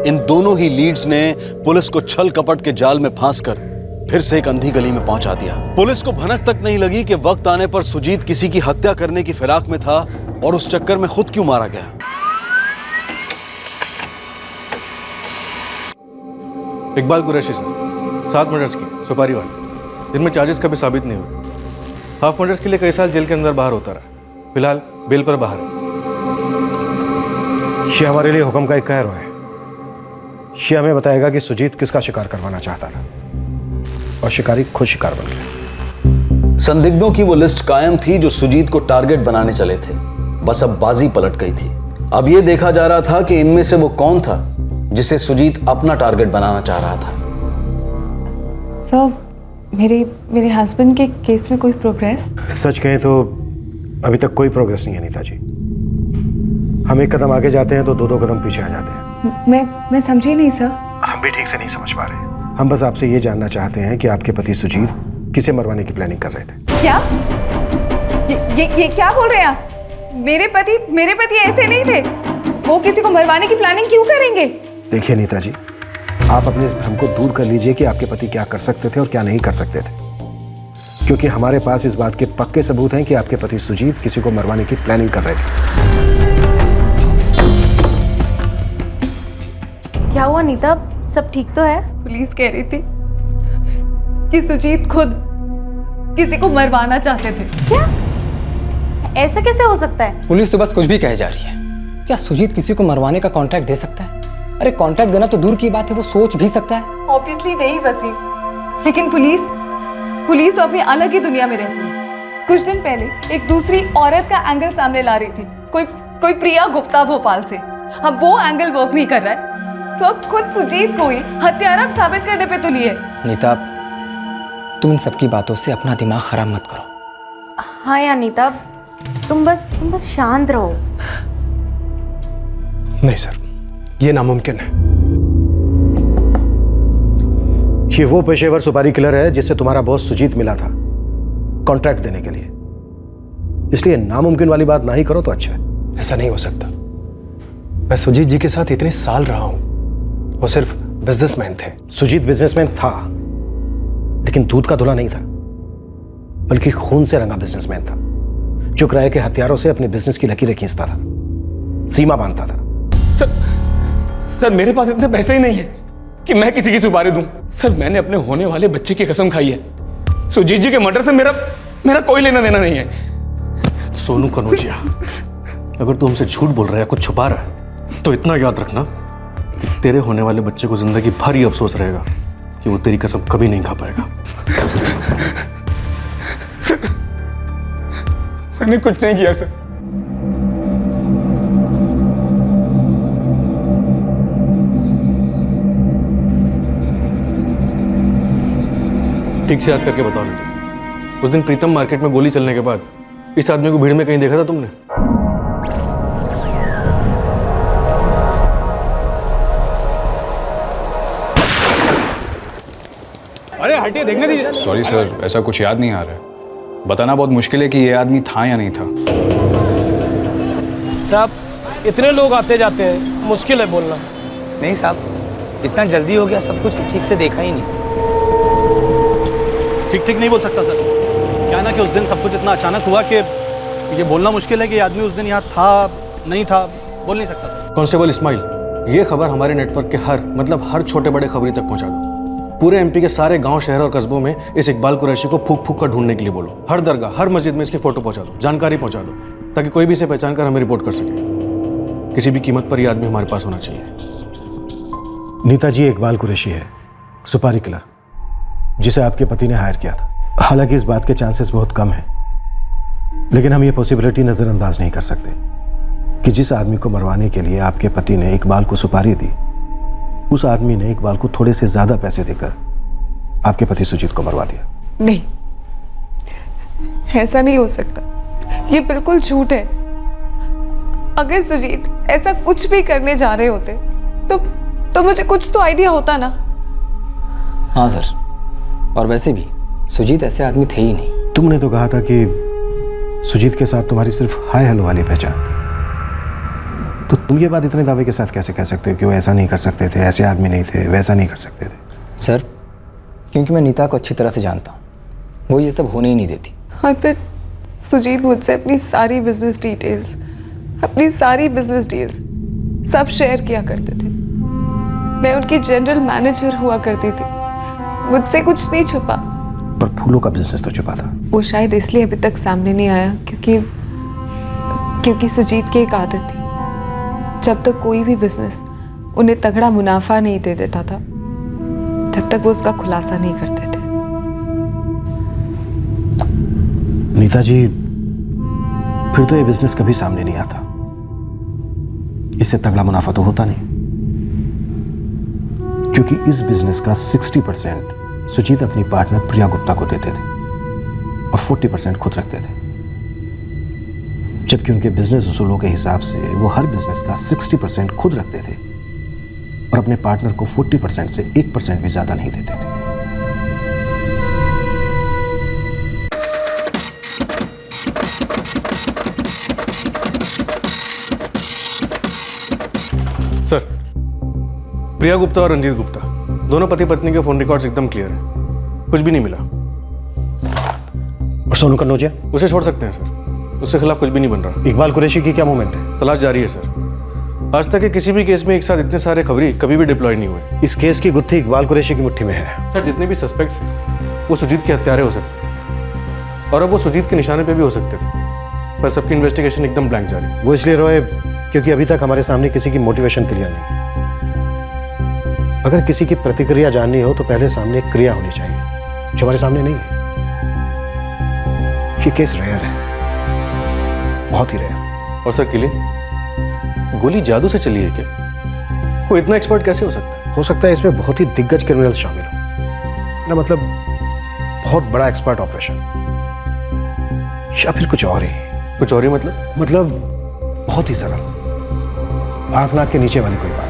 S1: इन दोनों ही लीड्स ने पुलिस को छल कपट के जाल में फांसकर फिर से एक अंधी गली में पहुंचा दिया। पुलिस को भनक तक नहीं लगी कि वक्त आने पर सुजीत किसी की हत्या करने की फिराक में था और उस चक्कर में खुद क्यों मारा गया।
S4: इकबाल कुरैशी से 7 मर्डर्स की सुपारी वाली, जिनमें चार्जेस कभी साबित नहीं हुए। हाफ मर्डर्स के लिए कई साल जेल के अंदर बाहर होता रहा, फिलहाल बेल पर बाहर है।
S6: ये हमारे लिए हुक्म का एक कहर है। ये हमें बताएगा कि सुजीत किसका शिकार करवाना चाहता था, और शिकारी खुद शिकार बन गया।
S1: संदिग्धों की वो लिस्ट कायम थी जो सुजीत को टारगेट बनाने चले थे, बस अब बाजी पलट गई थी। अब ये देखा जा रहा था कि इनमें से वो कौन था जिसे सुजीत अपना टारगेट बनाना चाह रहा था।
S8: सर, मेरे हस्बैंड के केस में कोई प्रोग्रेस?
S6: सच कहें तो अभी तक कोई प्रोग्रेस नहीं है नीता जी। हम एक कदम आगे जाते हैं तो 2-2 कदम पीछे आ जाते हैं।
S8: मैं समझी नहीं सर।
S6: हम भी ठीक से नहीं समझ पा रहे। हम बस आपसे ये जानना चाहते हैं कि आपके पति सुजीत किसे मरवाने की प्लानिंग कर रहे थे।
S8: क्या? ये क्या बोल रहे हैं आप? मेरे पति ऐसे नहीं थे। वो किसी को मरवाने की प्लानिंग क्यों करेंगे?
S6: देखिए नीता जी, आप अपने इस भ्रम को दूर कर लीजिए कि आपके पति क्या कर सकते थे और क्या नहीं कर सकते थे, क्योंकि हमारे पास इस बात के पक्के सबूत हैं कि आपके पति सुजीत किसी को मरवाने की प्लानिंग कर रहे थे।
S20: क्या हुआ नीता, सब ठीक तो है?
S8: पुलिस कह रही थी कि सुजीत खुद किसी को मरवाना चाहते थे।
S20: क्या? ऐसा कैसे हो सकता है?
S18: पुलिस तो बस कुछ भी कह जा रही है। क्या सुजीत किसी को मरवाने का कॉन्ट्रैक्ट दे सकता है? अरे कॉन्ट्रैक्ट देना तो दूर की बात है, वो सोच भी सकता है।
S8: ऑब्वियसली नहीं वसीम, लेकिन पुलिस तो अपनी अलग ही दुनिया में रहती है। कुछ दिन पहले एक दूसरी औरत का एंगल सामने ला रही थी, कोई प्रिया गुप्ता भोपाल से। अब वो एंगल वर्क नहीं कर रहा है तो अब खुद सुजीत को ही हत्यारा साबित करने पे तुली है।
S18: नीता, तुम इन सबकी बातों से अपना दिमाग खराब मत करो।
S20: हाँ यार नीता, तुम बस शांत रहो।
S6: नहीं सर, ये नामुमकिन है। ये वो पेशेवर सुपारी किलर है जिससे तुम्हारा बॉस सुजीत मिला था कॉन्ट्रैक्ट देने के लिए, इसलिए नामुमकिन वाली बात ना ही करो तो अच्छा है।
S10: ऐसा नहीं हो सकता। मैं सुजीत जी के साथ इतने साल रहा हूं, वो सिर्फ बिजनेसमैन थे।
S6: सुजीत बिजनेसमैन था, लेकिन दूध का धुला नहीं था, बल्कि खून से रंगा बिजनेसमैन था, जो किराए के हथियारों से अपने बिजनेस की लकीरें खींचता था, सीमा बांधता था।
S11: सर मेरे पास इतने पैसे ही नहीं है कि मैं किसी की सुपारी दूं। सर मैंने अपने होने वाले बच्चे की कसम खाई है। सुजीत जी के मर्डर से मेरा कोई लेना देना नहीं है।
S4: सोनू कनौजिया, अगर तू हमसे झूठ बोल रहा है या कुछ छुपा रहा है तो इतना याद रखना तेरे होने वाले बच्चे को जिंदगी भर ही अफसोस रहेगा कि वो तेरी कसम कभी नहीं खा पाएगा।
S5: मैंने कुछ नहीं किया सर।
S4: ठीक से याद करके बताओ नहीं। उस दिन प्रीतम मार्केट में गोली चलने के बाद इस आदमी को भीड़ में कहीं देखा था तुमने?
S5: अरे हटिए, देखने दीजिए। सॉरी सर, ऐसा कुछ याद नहीं आ रहा है। बताना बहुत मुश्किल है कि ये आदमी था या नहीं था।
S7: साहब इतने लोग आते जाते हैं, मुश्किल है बोलना।
S16: नहीं साहब, इतना जल्दी हो गया सब कुछ कि ठीक से देखा ही नहीं।
S1: ठीक नहीं बोल सकता सर। क्या ना कि उस दिन सब कुछ इतना अचानक हुआ कि ये बोलना मुश्किल है कि आदमी उस दिन यहाँ था नहीं था, बोल नहीं सकता सर।
S4: कांस्टेबल इस्माइल, ये खबर हमारे नेटवर्क के हर छोटे बड़े खबरी तक पहुंचा दो। पूरे एमपी के सारे गांव, शहर और कस्बों में इस इकबाल कुरैशी को फूक फूक कर ढूंढने के लिए बोलो। हर दरगाह, हर मस्जिद में इसकी फोटो पहुंचा दो, जानकारी पहुंचा दो, ताकि कोई भी इसे पहचान कर हमें रिपोर्ट कर सके। किसी भी कीमत पर यह आदमी हमारे पास होना चाहिए।
S6: नीता जी, इकबाल कुरैशी है सुपारी किलर, जिसे आपके पति ने हायर किया था। हालांकि इस बात के चांसेस बहुत कम हैं, लेकिन हम ये पॉसिबिलिटी नजरअंदाज नहीं कर सकते कि जिस आदमी को मरवाने के लिए आपके पति ने इकबाल को सुपारी दी, उस आदमी ने इकबाल को थोड़े से ज्यादा पैसे देकर आपके पति सुजीत को मरवा दिया।
S8: नहीं, ऐसा नहीं हो सकता। ये बिल्कुल झूठ है। अगर सुजीत ऐसा कुछ भी करने जा रहे होते तो मुझे कुछ तो आइडिया होता ना।
S18: हाँ सर, और वैसे भी सुजीत ऐसे आदमी थे ही नहीं।
S6: तुमने तो कहा था कि सुजीत के साथ तुम्हारी सिर्फ हाय हेलो वाली पहचान थी, तो तुम ये बात इतने दावे के साथ कैसे कह सकते हो कि वो ऐसा नहीं कर सकते थे, ऐसे आदमी नहीं थे, वैसा नहीं कर सकते थे?
S18: सर, क्योंकि मैं नीता को अच्छी तरह से जानता हूँ, वो ये सब होने ही नहीं देती।
S8: और फिर सुजीत मुझसे अपनी सारी बिजनेस डिटेल्स, अपनी सारी बिजनेस डील्स सब शेयर किया करते थे। मैं उनकी जनरल मैनेजर हुआ करती थी, मुझसे कुछ नहीं छुपा।
S6: पर फूलों का बिजनेस तो छुपा था।
S8: वो शायद इसलिए अभी तक सामने नहीं आया क्योंकि सुजीत की एक आदत थी, जब तक कोई भी बिजनेस उन्हें तगड़ा मुनाफा नहीं दे देता था, तब तक वो उसका खुलासा नहीं करते थे।
S6: नीता जी, फिर तो ये बिजनेस कभी सामने नहीं आता। इससे तगड़ा मुनाफा तो होता नहीं, क्योंकि इस बिजनेस का 60% सुजीत अपनी पार्टनर प्रिया गुप्ता को देते थे और 40% खुद रखते थे, जबकि उनके बिजनेस उसूलों के हिसाब से वो हर बिजनेस का 60% खुद रखते थे और अपने पार्टनर को 40% से 1% भी ज्यादा नहीं देते थे।
S4: सर, प्रिया गुप्ता और रंजीत गुप्ता दोनों पति पत्नी के फोन रिकॉर्ड्स एकदम क्लियर है, कुछ भी नहीं मिला।
S6: और सोनू कन्नौजिया?
S4: उसे छोड़ सकते हैं सर, उसके खिलाफ कुछ भी नहीं बन रहा।
S6: इकबाल कुरैशी की क्या मूवमेंट है?
S4: तलाश जारी है सर। आज तक के किसी भी केस में एक साथ इतने सारे खबरी कभी भी डिप्लॉय नहीं हुए।
S6: इस केस की गुत्थी इकबाल कुरैशी की मुट्ठी में है।
S4: सर, जितने भी सस्पेक्ट्स हैं वो सुजीत के हत्यारे हो सकते हैं, और अब वो सुजीत के निशाने पे भी हो सकते थे, पर सबकी इन्वेस्टिगेशन एकदम ब्लैंक जा रही है।
S6: वो इसलिए रोए क्योंकि अभी तक हमारे सामने किसी की मोटिवेशन क्लियर नहीं है। अगर किसी की प्रतिक्रिया जाननी हो तो पहले सामने एक क्रिया होनी चाहिए, जो हमारे सामने नहीं है। ये केस रेयर है, बहुत ही रेयर।
S4: और सर, किलिंग गोली जादू से चली है क्या? वो इतना एक्सपर्ट कैसे हो सकता है?
S6: हो सकता है इसमें बहुत ही दिग्गज क्रिमिनल शामिल हो ना, मतलब बहुत बड़ा एक्सपर्ट ऑपरेशन, या फिर कुछ और ही।
S4: कुछ और ही
S6: मतलब बहुत ही सरल, आंख नाक के नीचे वाली कोई बात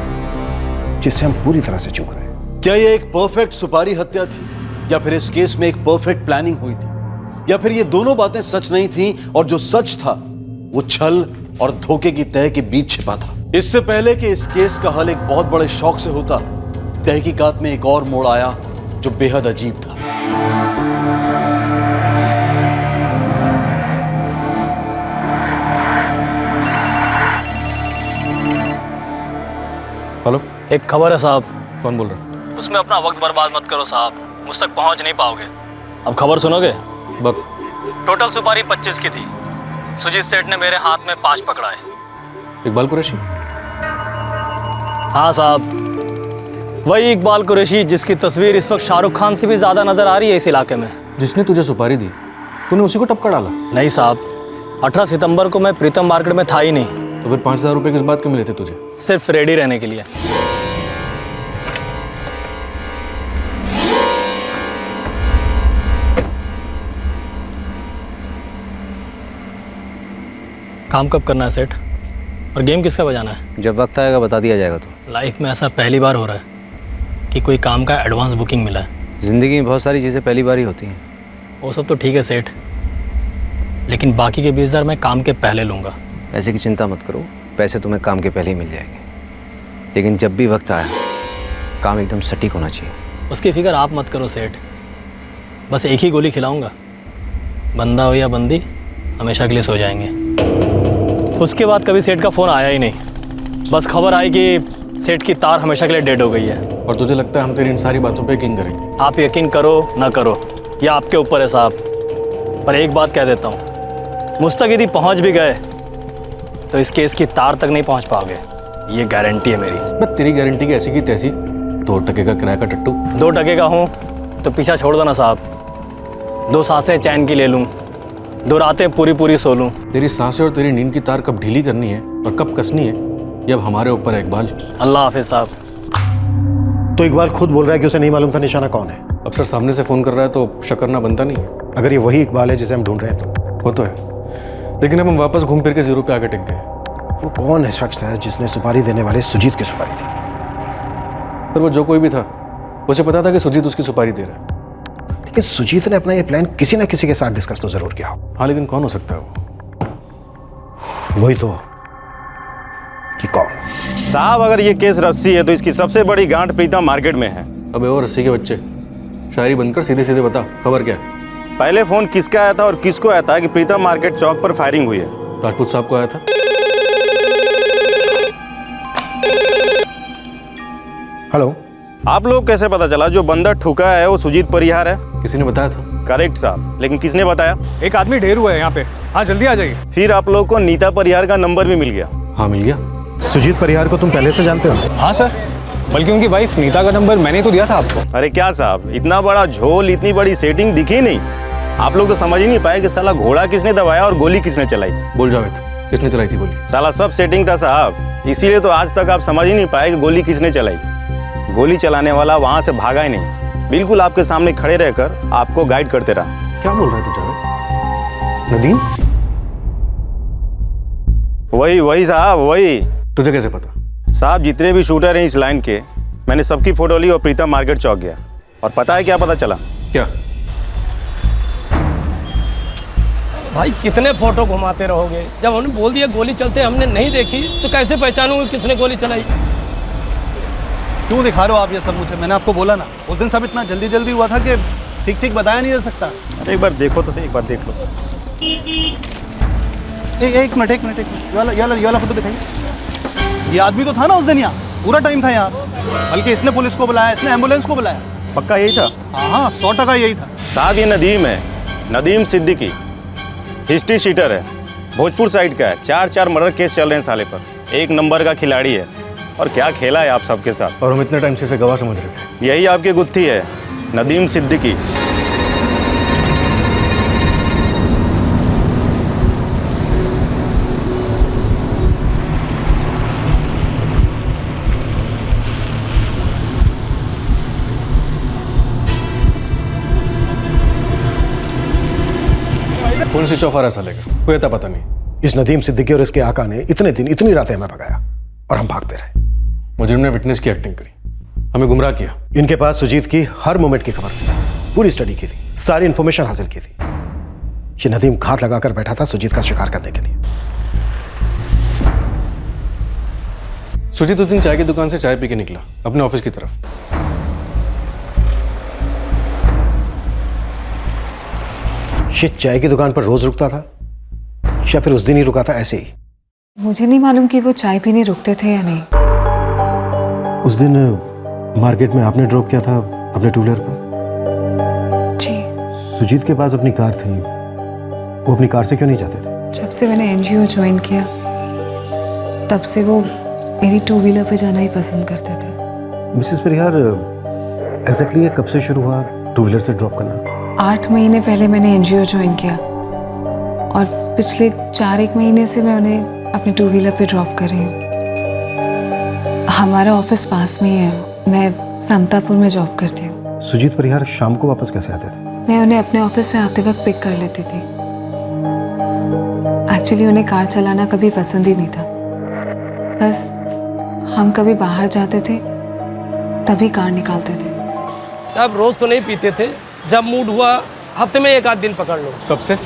S6: जिससे हम पूरी तरह से चूक रहे हैं।
S1: क्या ये एक परफेक्ट सुपारी हत्या थी, या फिर इस केस में एक परफेक्ट प्लानिंग हुई थी, या फिर ये दोनों बातें सच नहीं थी और जो सच था वो छल और धोखे की तह के बीच छिपा था? इससे पहले कि इस केस का हल एक बहुत बड़े शौक से होता, तहकीकात में एक और मोड़ आया जो बेहद अजीब था।
S4: हेलो,
S18: एक खबर है साहब।
S4: कौन बोल रहा है?
S18: उसमें अपना वक्त बर्बाद मत करो साहब, मुझ तक पहुंच नहीं पाओगे। अब खबर सुनोगे?
S4: बक।
S18: टोटल सुपारी 25 की थी। सुजीत सेठ ने मेरे हाथ में 5 पकड़ाए।
S4: इकबाल कुरैशी?
S21: हाँ साहब, वही इकबाल कुरैशी जिसकी तस्वीर इस वक्त शाहरुख खान से भी ज़्यादा नज़र आ रही है इस इलाके में।
S4: जिसने तुझे सुपारी दी तूने उसी को टपका डाला?
S21: नहीं साहब, 18 सितंबर को मैं प्रीतम मार्केट में था ही नहीं।
S4: तो फिर 5,000 रुपये किस बात के मिले थे तुझे?
S21: सिर्फ रेडी रहने के लिए। काम कब करना है सेठ? और गेम किसका बजाना है?
S12: जब वक्त आएगा बता दिया जाएगा। तो
S21: लाइफ में ऐसा पहली बार हो रहा है कि कोई काम का एडवांस बुकिंग मिला है।
S12: ज़िंदगी में बहुत सारी चीज़ें पहली बार ही होती हैं।
S21: वो सब तो ठीक है सेठ, लेकिन बाकी के 20,000 मैं काम के पहले लूँगा।
S12: पैसे की चिंता मत करो, पैसे तुम्हें काम के पहले ही मिल जाएंगे। लेकिन जब भी वक्त आया, काम एकदम सटीक होना चाहिए।
S21: उसकी फिक्र आप मत करो सेठ, बस एक ही गोली खिलाऊंगा, बंदा हो या बंदी हमेशा के लिए सो जाएंगे। उसके बाद कभी सेठ का फ़ोन आया ही नहीं। बस खबर आई कि सेठ की तार हमेशा के लिए डेड हो गई है।
S4: और तुझे लगता है हम तेरी इन सारी बातों पे यकीन करेंगे?
S21: आप यकीन करो ना करो, ये आपके ऊपर है साहब। पर एक बात कह देता हूँ, मुझ तक यदि पहुँच भी गए तो इस केस की तार तक नहीं पहुँच पाओगे, ये गारंटी है मेरी।
S4: बस तेरी गारंटी की ऐसी की तैसी 2 टके का किराया का टट्टू।
S21: 2 टके का हूँ तो पीछा छोड़ दो ना साहब। 2 सांसें चैन की ले लूँ, 2 रातें पूरी पूरी सो लूँ।
S4: तेरी सांसें और तेरी नींद की तार कब ढीली करनी है और कब कसनी है, ये अब हमारे ऊपर है इकबाल।
S21: अल्लाह हाफिज साहब।
S6: तो इकबाल खुद बोल रहा है कि उसे नहीं मालूम था निशाना कौन है।
S4: अब सर सामने से फ़ोन कर रहा है तो शक करना बनता नहीं है।
S6: अगर ये वही इकबाल है जिसे हम ढूंढ रहे हैं तो?
S4: वो तो है, लेकिन अब हम वापस घूम फिर के 0 पे आके टिक गए।
S6: वो कौन है शख्स है जिसने सुपारी देने वाले सुजीत की सुपारी दी?
S4: पर वो जो कोई भी था, उसे पता था कि सुजीत उसकी सुपारी दे रहा है।
S6: लेकिन सुजीत ने अपना ये प्लान किसी ना किसी के साथ डिस्कस तो जरूर किया हो।
S4: हाँ, लेकिन कौन हो सकता है वो?
S6: वही तो कि कौन?
S22: साहब, अगर ये केस रस्सी है तो इसकी सबसे बड़ी गांठ प्रीतम मार्केट में है।
S4: अबे वो रस्सी के बच्चे, शायरी बनकर सीधे सीधे बता, खबर क्या है?
S22: पहले फोन किसका आया था और किसको आया था कि प्रीतम मार्केट चौक पर फायरिंग हुई है?
S4: राजपूत साहब को आया था।
S22: हेलो, आप लोग कैसे पता चला जो बंदा ठुका है वो सुजीत परिहार है?
S4: किसी ने बताया था।
S22: करेक्ट साहब, लेकिन किसने बताया?
S5: एक आदमी ढेर हुआ है यहाँ पे। हाँ जल्दी आ जाइए।
S22: फिर आप लोग को नीता परिहार का नंबर भी मिल गया?
S4: हाँ मिल गया।
S6: सुजीत परिहार को तुम पहले से जानते हो?
S5: हाँ सर, बल्कि उनकी वाइफ नीता का नंबर मैंने तो दिया था आपको।
S22: अरे क्या साहब, इतना बड़ा झोल, इतनी बड़ी सेटिंग दिखी नहीं? आप लोग तो समझ ही नहीं पाए कि साला घोड़ा किसने दबाया और गोली किसने चलाई।
S4: बोल जावेद, किसने चलाई थी गोली?
S22: साला सब सेटिंग था साहब, इसीलिए तो आज तक आप समझ ही नहीं पाए कि गोली किसने चलाई। गोली चलाने वाला वहां से भागा ही नहीं, बिल्कुल आपके सामने खड़े रहकर आपको गाइड करते रहा।
S4: क्या बोल रहा है तू जावेद? नदीम?
S22: वही साहब, वही।
S4: तुझे कैसे पता?
S22: साहब, जितने भी शूटर हैं इस लाइन के, मैंने सबकी फोटो ली और प्रीतम मार्केट चौक गया, और पता है क्या पता चला?
S4: क्या?
S7: भाई कितने फोटो घुमाते रहोगे? जब हमने बोल दिया गोली चलते हमने नहीं देखी तो कैसे पहचानूंगा किसने गोली चलाई?
S2: क्यों दिखा रहे हो आप ये सब मुझे? मैंने आपको बोला ना, उस दिन सब इतना जल्दी जल्दी हुआ था कि ठीक ठीक बताया नहीं जा सकता।
S22: अरे एक बार देखो तो सही, एक बार देख लो।
S2: एक मिनट ये वाला फोटो दिखाइए। ये आदमी तो था ना उस दिन यहाँ, पूरा टाइम था यहाँ, बल्कि इसने पुलिस को बुलाया, इसने एम्बुलेंस को बुलाया।
S22: पक्का यही था?
S2: हाँ 100% यही था
S22: साहब। ये नदीम है, नदीम सिद्दीकी, हिस्ट्री शीटर है, भोजपुर साइड का है। 4 मर्डर केस चल रहे हैं साले पर। 1 नंबर का खिलाड़ी है, और क्या खेला है आप सबके साथ।
S4: और हम इतने टाइम से इसे गवाह समझ रहे थे।
S22: यही आपकी गुत्थी है, Nadeem Siddiqui.
S4: Phone switch off आ रहा है साले का, कोई अता पता नहीं।
S6: इस नदीम सिद्दीकी और इसके आका ने इतने दिन इतनी रातें हमें भगाया और हम भागते रहे।
S4: मुजरिम ने विटनेस की एक्टिंग करी, हमें गुमराह किया।
S6: इनके पास सुजीत की हर मोमेंट की खबर थी, पूरी स्टडी की थी, सारी इंफॉर्मेशन हासिल की थी। ये नदीम घात लगाकर बैठा था सुजीत का शिकार करने के लिए।
S4: सुजीत उस दिन चाय की दुकान से चाय पी के निकला अपने ऑफिस की तरफ।
S6: ये चाय की दुकान पर रोज रुकता था या फिर उस दिन ही रुका था ऐसे ही?
S8: मुझे नहीं मालूम कि वो चाय पीने रुकते थे या नहीं।
S6: उस दिन मार्केट में आपने ड्रॉप किया था अपने टू व्हीलर पर?
S8: जी।
S6: सुजीत के पास अपनी कार थी, वो अपनी कार से क्यों नहीं जाते थे?
S8: जब से मैंने एनजीओ ज्वाइन किया तब से वो मेरी टू व्हीलर पे जाना ही पसंद करते थे।
S6: मिसेस परिहार, एग्जैक्टली कब से शुरू हुआ टू व्हीलर से ड्रॉप करना?
S8: 8 महीने पहले मैंने एनजीओ ज्वाइन किया और पिछले 4-1 महीने से मैं उन्हें अपनी टू व्हीलर पे ड्रॉप कर रही हूँ। हमारा ऑफिस पास में ही है, मैं समतापुर में जॉब करती हूँ।
S6: सुजीत परिहार शाम को वापस कैसे आते थे?
S8: मैं उन्हें अपने ऑफिस से आते वक्त पिक कर लेती थी। एक्चुअली उन्हें कार चलाना कभी पसंद ही नहीं था, बस हम कभी बाहर जाते थे तभी कार निकालते थे।
S7: साहब रोज तो नहीं पीते थे, जब मूड हुआ हफ्ते में 1 आध दिन पकड़ लो।
S4: कब से?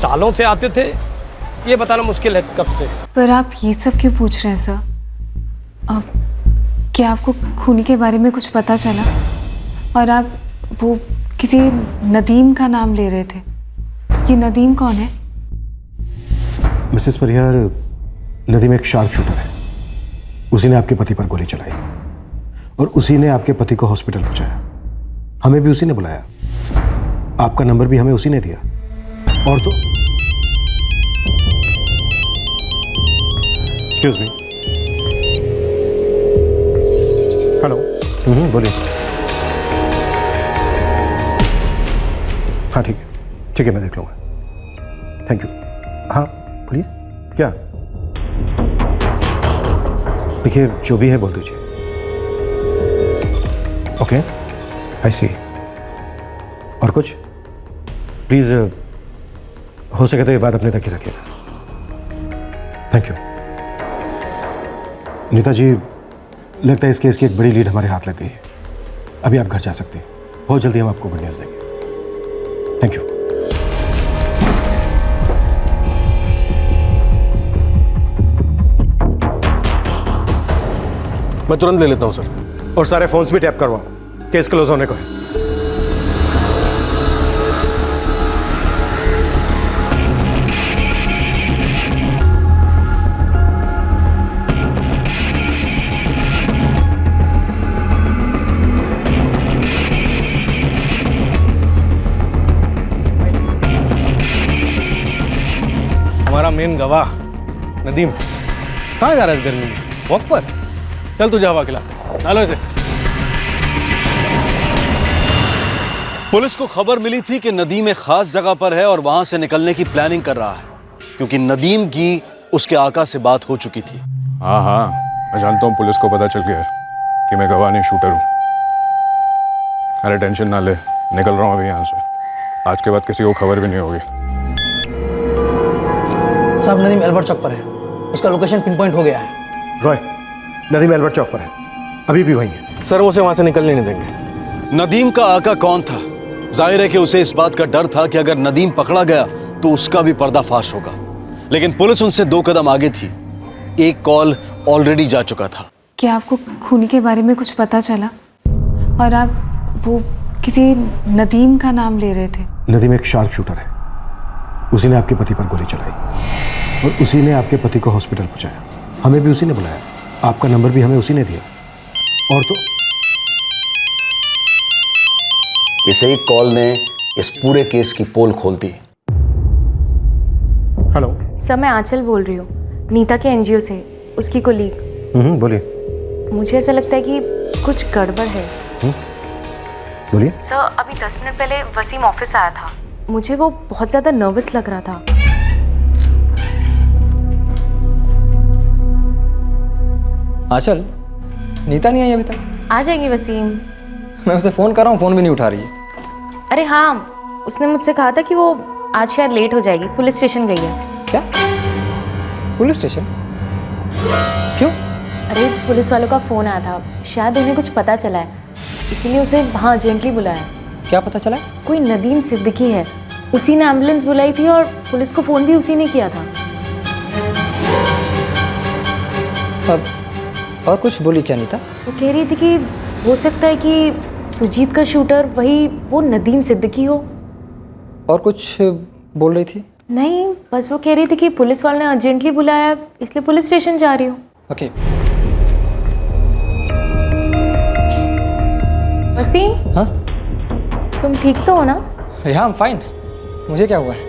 S7: सालों से आते थे, ये बताना मुश्किल है कब से।
S8: पर आप ये सब क्यों पूछ रहे हैं सर? अब क्या आपको खूनी के बारे में कुछ पता चला? और आप वो किसी नदीम का नाम ले रहे थे, ये नदीम कौन है?
S6: मिसेस परिहार, नदीम एक शार्प शूटर है। उसी ने आपके पति पर गोली चलाई और उसी ने आपके पति को हॉस्पिटल पहुंचाया। हमें भी उसी ने बुलाया, आपका नंबर भी हमें उसी ने दिया। और तो एक्सक्यूज मी। हेलो। बोलिए। हाँ ठीक है मैं देख लूँगा। Thank you. हाँ बोलिए। क्या? देखिए जो भी है बोल दीजिए। ओके आई सी। और कुछ? प्लीज़ हो सके तो ये बात अपने तक ही रखिएगा। Thank you. नीता जी, लगता है इस केस की एक बड़ी लीड हमारे हाथ लग गई है। अभी आप घर जा सकते हैं, बहुत जल्दी हम आपको गुड न्यूज़ देंगे। Thank you. मैं तुरंत ले लेता हूं सर, और सारे फोन्स भी टैप करवाओ, केस क्लोज होने को है।
S4: हमारा मेन गवाह नदीम कहाँ जा रहा है इस गर्मी में? वॉक पर? चल तुझे हवा खिला, डालो इसे।
S1: पुलिस को खबर मिली थी कि नदीम एक खास जगह पर है और वहां से निकलने की प्लानिंग कर रहा है, क्योंकि नदीम की उसके आका से बात हो चुकी थी।
S5: हाँ मैं जानता हूँ, पुलिस को पता चल गया कि मैं गवाह नहीं शूटर हूँ। अरे टेंशन ना ले, निकल रहा हूँ अभी यहाँ से। आज के बाद किसी को खबर भी नहीं होगी।
S18: साहब नदीम एल्बर्ट चौक पर है, उसका लोकेशन पिन पॉइंट हो गया है।
S6: रॉय, नदीम एल्बर्ट चौक पर है, अभी भी वहीं है।
S4: सर उसे वहां से निकलने नहीं देंगे।
S1: नदीम का आका कौन था? जाहिर है कि उसे इस बात का डर था कि अगर नदीम पकड़ा गया तो उसका भी पर्दाफाश होगा, लेकिन पुलिस उनसे 2 कदम आगे थी। एक कॉल ऑलरेडी जा चुका था।
S8: क्या आपको खूनी के बारे में कुछ पता चला? और आप वो किसी नदीम का नाम ले रहे थे।
S6: नदीम एक शार्प शूटर है, उसी ने आपके पति पर गोली चलाई और उसी ने आपके पति को हॉस्पिटल पहुंचाया। हमें भी उसी ने बुलाया, आपका नंबर भी हमें उसी ने दिया। और तो
S1: इस एक कॉल ने इस पूरे केस की पोल खोल दी।
S6: हेलो
S20: सर, मैं आंचल बोल रही हूँ, नीता के एनजीओ से, उसकी कोलीग।
S6: बोलिए।
S20: मुझे ऐसा लगता है कि कुछ गड़बड़ है।
S6: बोलिए।
S20: सर अभी 10 मिनट पहले वसीम ऑफिस आया था, मुझे वो बहुत ज़्यादा नर्वस लग रहा था।
S18: आंचल, नीता नहीं आई अभी तक?
S20: आ जाएगी वसीम।
S18: मैं उसे फ़ोन कर रहा हूँ, फ़ोन भी नहीं उठा रही है।
S20: अरे हाँ, उसने मुझसे कहा था कि वो आज शायद लेट हो जाएगी, पुलिस स्टेशन गई है।
S18: क्या? Police station? क्यों?
S20: अरे पुलिस वालों का फ़ोन आया था, शायद उन्हें कुछ पता चला है, इसीलिए उसे वहाँ अर्जेंटली बुलाया।
S18: क्या पता चला?
S20: कोई नदीम सिद्दीकी है, उसी ने एम्बुलेंस बुलाई थी और पुलिस को फ़ोन भी उसी ने किया था।
S18: और कुछ बोली क्या नीता?
S20: वो कह रही थी कि हो सकता है कि सुजीत का शूटर वही वो नदीम सिद्दीकी हो।
S18: और कुछ बोल रही थी?
S20: नहीं, बस वो कह रही थी कि पुलिस वाले ने अर्जेंटली बुलाया, इसलिए पुलिस स्टेशन जा रही हूँ।
S18: ओके।
S20: वसीम?
S18: हाँ?
S20: तुम ठीक तो हो ना?
S18: हाँ, I'm fine। मुझे क्या हुआ है?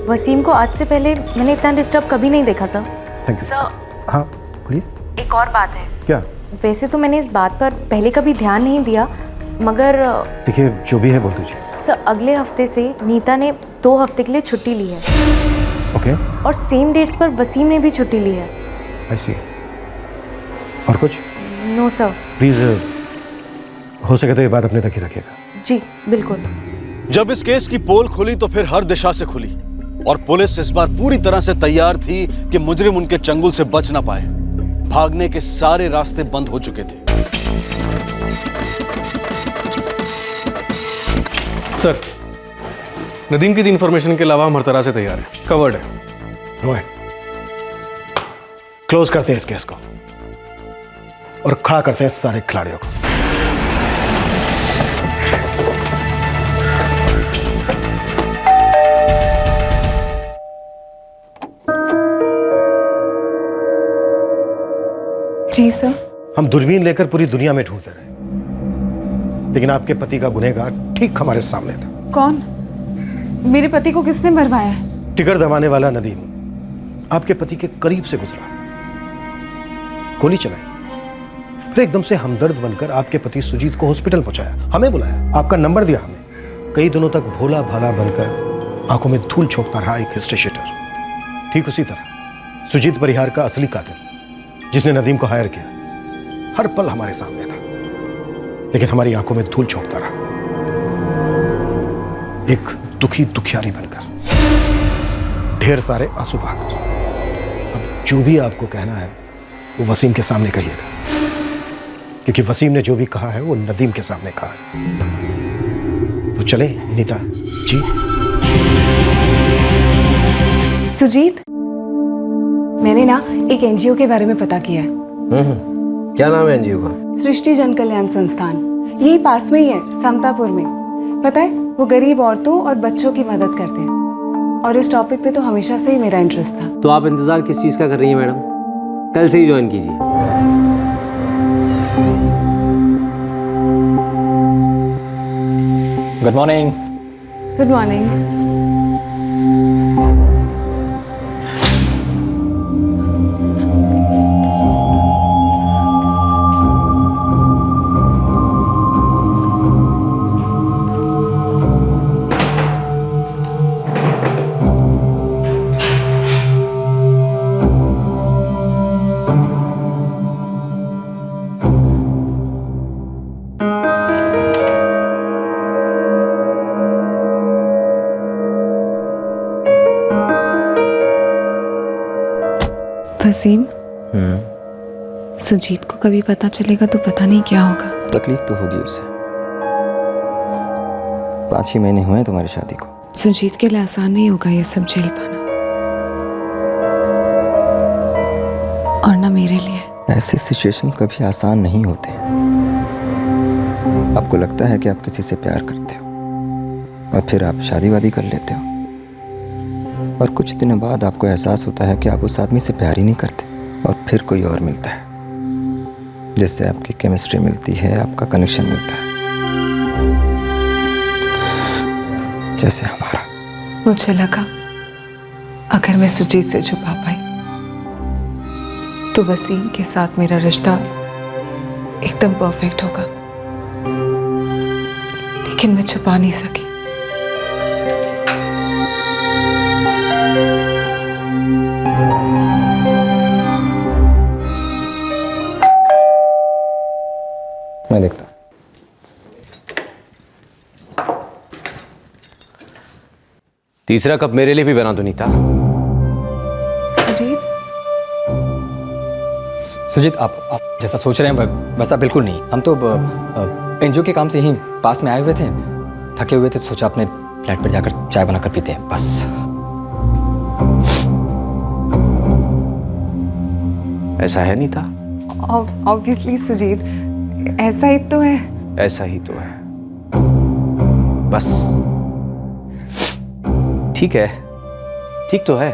S20: वसीम को आज से पहले मैंने इतना डिस्टर्ब कभी नहीं देखा सर।
S6: Thank you.
S20: सर
S6: हाँ बोलिए।
S20: एक और बात है।
S6: क्या?
S20: वैसे तो मैंने इस बात पर पहले कभी ध्यान नहीं दिया, मगर
S6: देखिए जो भी है बोल दीजिए।
S20: सर अगले हफ्ते से नीता ने 2 हफ्ते के लिए छुट्टी ली है।
S6: ओके।
S20: और सेम डेट्स पर वसीम ने भी छुट्टी ली है।
S6: आई सी। और कुछ?
S20: No sir.
S6: प्लीज हो सके तो ये बात अपने तक ही रखिएगा।
S20: जी बिल्कुल।
S1: जब इस केस की पोल खुली तो फिर हर दिशा से खुली और पुलिस इस बार पूरी तरह से तैयार थी कि मुजरिम उनके चंगुल से बच ना पाए। भागने के सारे रास्ते बंद हो चुके थे।
S4: सर, नदीम की दी इंफॉर्मेशन के अलावा हम हर तरह से तैयार हैं, कवर्ड है।
S6: रोहित, क्लोज करते हैं इस केस को और खड़ा करते हैं सारे खिलाड़ियों को।
S8: जी सर।
S6: हम दूरबीन लेकर पूरी दुनिया में ढूंढते रहे, लेकिन आपके पति का गुनहगार ठीक हमारे सामने था।
S8: कौन? मेरे पति को किसने मरवाया है?
S6: टिकट दबाने वाला नदीम आपके पति के करीब से गुजरा, गोली चलाई, फिर एकदम से हमदर्द बनकर आपके पति सुजीत को हॉस्पिटल पहुंचाया, हमें बुलाया, आपका नंबर दिया हमें। कई दिनों तक भोला भाला बनकर आंखों में धूल झोंकता रहा एक हिस्ट्री शीटर। ठीक उसी तरह सुजीत परिहार का असली कातिल, जिसने नदीम को हायर किया, हर पल हमारे सामने था, लेकिन हमारी आंखों में धूल झोंकता रहा, एक दुखी दुखियारी बनकर, ढेर सारे आंसू बहाकर। अब जो भी आपको कहना है वो वसीम के सामने कहिएगा, क्योंकि वसीम ने जो भी कहा है वो नदीम के सामने कहा है। तो चले नीता जी।
S8: सुजीत, मैंने ना एक एनजीओ के बारे में पता किया है।
S12: क्या नाम है एनजीओ का?
S8: सृष्टि जन कल्याण संस्थान। यही पास में ही है, समतापुर में। पता है, वो गरीब औरतों और बच्चों की मदद करते हैं, और इस टॉपिक पे तो हमेशा से ही मेरा इंटरेस्ट था।
S12: तो आप इंतजार किस चीज का कर रही हैं मैडम? कल से ही ज्वाइन कीजिए।
S18: Good morning.
S8: Good morning. Waseem, Sujeet को कभी पता चलेगा तो पता नहीं क्या होगा।
S18: तकलीफ तो होगी उसे। 5 ही महीने हुए हैं तुम्हारी शादी को।
S8: सुजीत के लिए आसान नहीं होगा ये सब झेल पाना, और ना मेरे लिए।
S18: ऐसे सिचुएशंस कभी आसान नहीं होते हैं। आपको लगता है कि आप किसी से प्यार करते हो और फिर आप शादी वादी कर लेते हो, और कुछ दिनों बाद आपको एहसास होता है कि आप उस आदमी से प्यार ही नहीं करते, और फिर कोई और मिलता है जिससे आपकी केमिस्ट्री मिलती है, आपका कनेक्शन मिलता है, जैसे हमारा।
S8: मुझे लगा अगर मैं सुजीत से छुपा पाई तो वसीम के साथ मेरा रिश्ता एकदम परफेक्ट होगा, लेकिन मैं छुपा नहीं सकी।
S18: मैं देखता हूं।
S12: तीसरा कप मेरे लिए भी बना दो नीता।
S8: सुजीत,
S18: सुजीत, आप जैसा सोच रहे हैं वैसा बिल्कुल नहीं। हम तो एनजीओ के काम से ही पास में आए हुए थे, थके हुए थे, तो सोचा अपने फ्लैट पर जाकर चाय बनाकर पीते हैं, बस।
S12: ऐसा है नीता?
S8: ऑब्वियसली सुजीत, ऐसा ही तो है।
S12: ऐसा ही तो है, बस। ठीक है, ठीक तो है।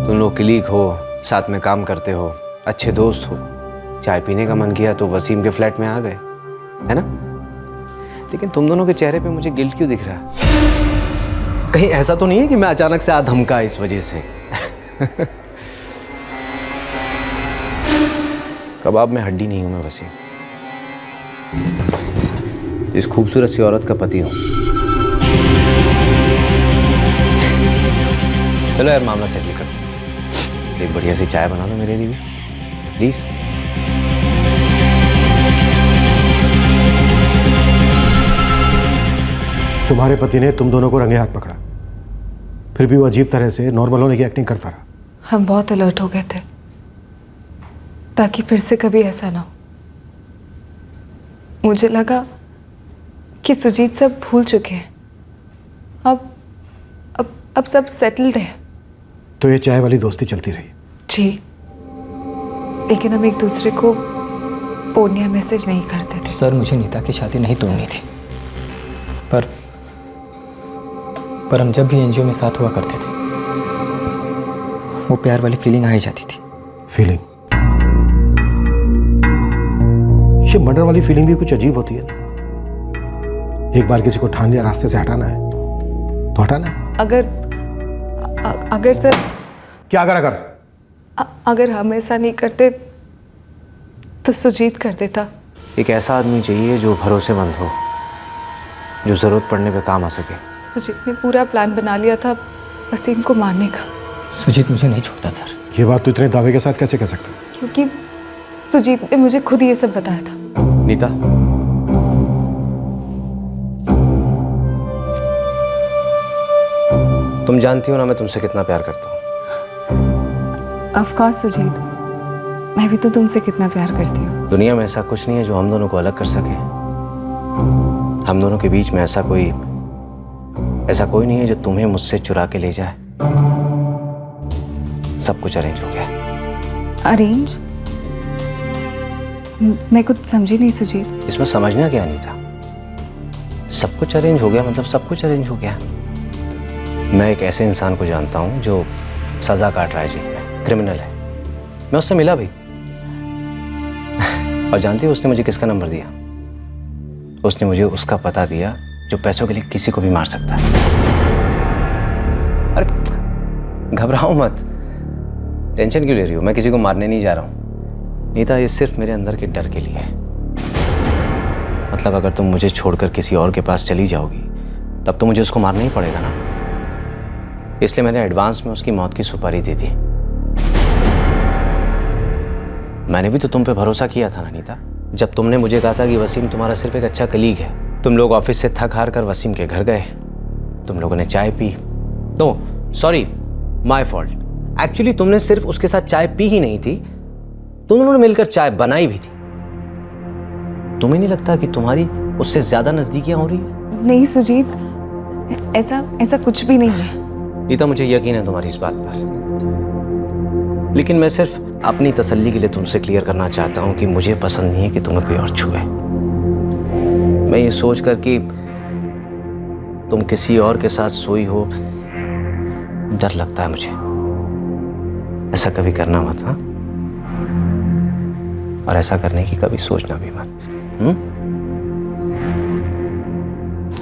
S12: तुम लोग कलीग हो, साथ में काम करते हो, अच्छे दोस्त हो। चाय पीने का मन किया तो वसीम के फ्लैट में आ गए, है ना? लेकिन तुम दोनों के चेहरे पे मुझे गिल्ट क्यों दिख रहा है? कहीं ऐसा तो नहीं है कि मैं अचानक से आ धमका इस वजह से? कबाब में हड्डी नहीं हूं मैं वसीम, इस खूबसूरत सी औरत का पति हूं। चलो यार मामला सेटल कर दो। एक बढ़िया सी चाय बना दो मेरे लिए प्लीज।
S6: तुम्हारे पति ने तुम दोनों को रंगे हाथ पकड़ा, फिर भी वो अजीब तरह से नॉर्मल होने की एक्टिंग करता रहा।
S8: हम बहुत अलर्ट हो गए थे ताकि फिर से कभी ऐसा ना हो। मुझे लगा कि सुजीत सब भूल चुके हैं, अब सब सेटल्ड है।
S6: तो ये चाय वाली दोस्ती चलती रही?
S8: जी, लेकिन हम एक दूसरे को फोन या मैसेज नहीं करते थे।
S18: सर मुझे नीता की शादी नहीं तोड़नी थी, पर हम जब भी एनजीओ में साथ हुआ करते थे वो प्यार वाली फीलिंग आ ही जाती थी।
S6: फीलिंग? ये मर्डर वाली फीलिंग भी कुछ अजीब होती है ना। एक बार किसी को ठान लिया रास्ते से हटाना है तो हटाना है।
S8: अगर सर,
S6: क्या अगर?
S8: अगर हम ऐसा नहीं करते तो सुजीत कर देता।
S12: एक ऐसा आदमी चाहिए जो भरोसेमंद हो, जो जरूरत पड़ने पे काम आ सके।
S8: सुजीत ने पूरा प्लान बना लिया था वसीम को मारने का।
S18: सुजीत मुझे नहीं छोड़ता सर।
S6: ये बात तो इतने दावे के साथ कैसे कह सकते?
S8: क्योंकि सुजीत ने मुझे खुद ये सब बताया था।
S12: नीता, तुम जानती हो ना मैं तुमसे कितना प्यार करता हूँ।
S8: ऑफ कोर्स सुजीत, मैं भी तो तुमसे कितना प्यार करती हूँ।
S12: दुनिया में ऐसा कुछ नहीं है जो हम दोनों को अलग कर सके। हम दोनों के बीच में ऐसा कोई नहीं है जो तुम्हें मुझसे चुरा के ले जाए। सब कुछ अरेंज हो गया।
S8: अरेंज? मैं कुछ समझी नहीं सुजीत।
S12: इसमें समझना क्या नहीं था? सब कुछ अरेंज हो गया मतलब सब कुछ अरेंज हो गया। मैं एक ऐसे इंसान को जानता हूं जो सजा काट रहा है जेल में, क्रिमिनल है। मैं उससे मिला भी और जानती हो उसने मुझे किसका नंबर दिया? उसने मुझे उसका पता दिया जो पैसों के लिए किसी को भी मार सकता है। अरे घबराओ मत, टेंशन क्यों ले रही हो? मैं किसी को मारने नहीं जा रहा हूं नीता, ये सिर्फ मेरे अंदर के डर के लिए है। मतलब अगर तुम मुझे छोड़कर किसी और के पास चली जाओगी तब तो मुझे उसको मारना ही पड़ेगा ना। इसलिए मैंने एडवांस में उसकी मौत की सुपारी दी थी। मैंने भी तो तुम पे भरोसा किया था ना नीता, जब तुमने मुझे कहा था कि वसीम तुम्हारा सिर्फ एक अच्छा कलीग है। तुम लोग ऑफिस से थक हार कर वसीम के घर गए, तुम लोगों ने चाय पी। तो सॉरी, माय फॉल्ट। एक्चुअली तुमने सिर्फ उसके साथ चाय पी ही नहीं थी, तुम लोगों ने मिलकर चाय बनाई भी थी। तुम्हें नहीं लगता कि तुम्हारी उससे ज्यादा नजदीकियां हो रही है?
S8: नहीं सुजीत, ऐसा कुछ भी नहीं है।
S12: नीता, मुझे यकीन है तुम्हारी इस बात पर, लेकिन मैं सिर्फ अपनी तसल्ली के लिए तुमसे क्लियर करना चाहता हूं कि मुझे पसंद नहीं है कि तुम्हें कोई और छुए। मैं ये सोच कर कि तुम किसी और के साथ सोई हो, डर लगता है मुझे। ऐसा कभी करना मत, हाँ? और ऐसा करने की कभी सोचना भी मत।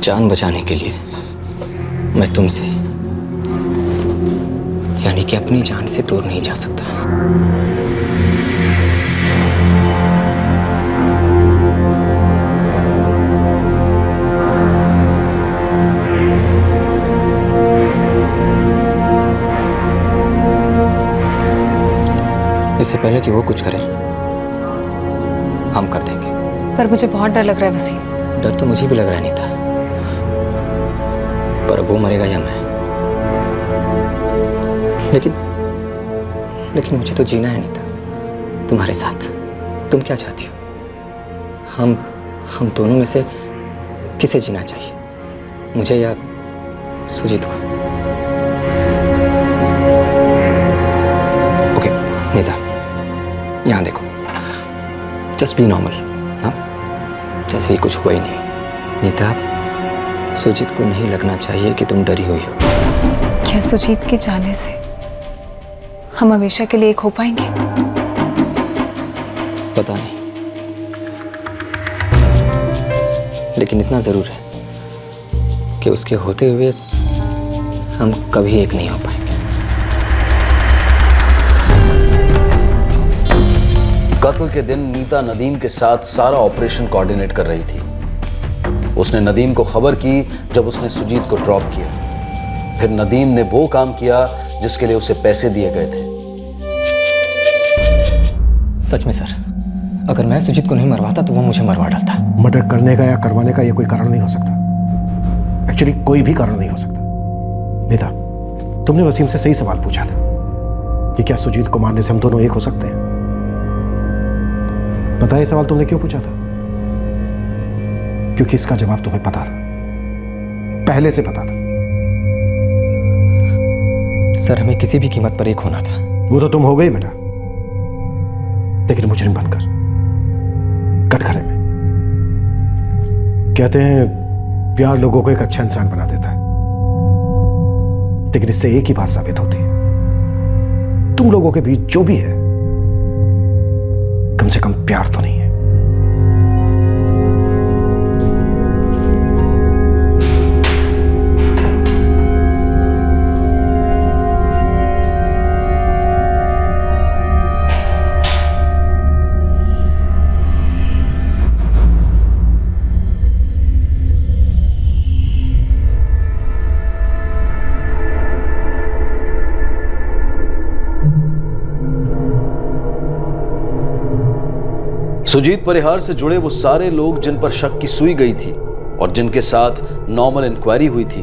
S18: जान बचाने के लिए मैं तुमसे, यानी कि अपनी जान से दूर नहीं जा सकता। इससे पहले कि वो कुछ करे, हम कर देंगे।
S8: पर मुझे बहुत डर लग रहा है वसीम।
S18: डर तो मुझे भी लग रहा है नीता, पर वो मरेगा या मैं? लेकिन मुझे तो जीना है नीता, तुम्हारे साथ। तुम क्या चाहती हो? हम दोनों में से किसे जीना चाहिए, मुझे या सुजीत को? ओके नीता, यहाँ देखो, जस्ट बी नॉर्मल, हाँ? जैसे ही कुछ हुआ ही नहीं। नीता, सुजीत को नहीं लगना चाहिए कि तुम डरी हुई हो।
S8: क्या सुजीत के जाने से हम हमेशा के लिए एक हो पाएंगे?
S18: पता नहीं, लेकिन इतना जरूर है कि उसके होते हुए हम कभी एक नहीं हो पाएंगे।
S1: कत्ल के दिन नीता नदीम के साथ सारा ऑपरेशन कोऑर्डिनेट कर रही थी। उसने नदीम को खबर की जब उसने सुजीत को ड्रॉप किया। फिर नदीम ने वो काम किया जिसके लिए उसे पैसे दिए गए थे।
S18: सच में सर, अगर मैं सुजीत को नहीं मरवाता तो वो मुझे मरवा डालता।
S6: मर्डर करने का या करवाने का ये कोई कारण नहीं हो सकता। एक्चुअली कोई भी कारण नहीं हो सकता। नीता, तुमने वसीम से सही सवाल पूछा था कि क्या सुजीत को मारने से हम दोनों एक हो सकते हैं। पता है ये सवाल तुमने क्यों पूछा था? क्योंकि इसका जवाब तुम्हें पता था, पहले से पता था।
S18: सर, हमें किसी भी कीमत पर एक होना था।
S6: वो तो तुम हो गई बेटा, लेकिन मुजरिम बनकर कटघरे में। कहते हैं प्यार लोगों को एक अच्छा इंसान बना देता है, लेकिन इससे एक ही बात साबित होती है, तुम लोगों के बीच जो भी है कम से कम प्यार तो नहीं है।
S1: सुजीत परिहार से जुड़े वो सारे लोग जिन पर शक की सुई गई थी और जिनके साथ नॉर्मल इंक्वायरी हुई थी,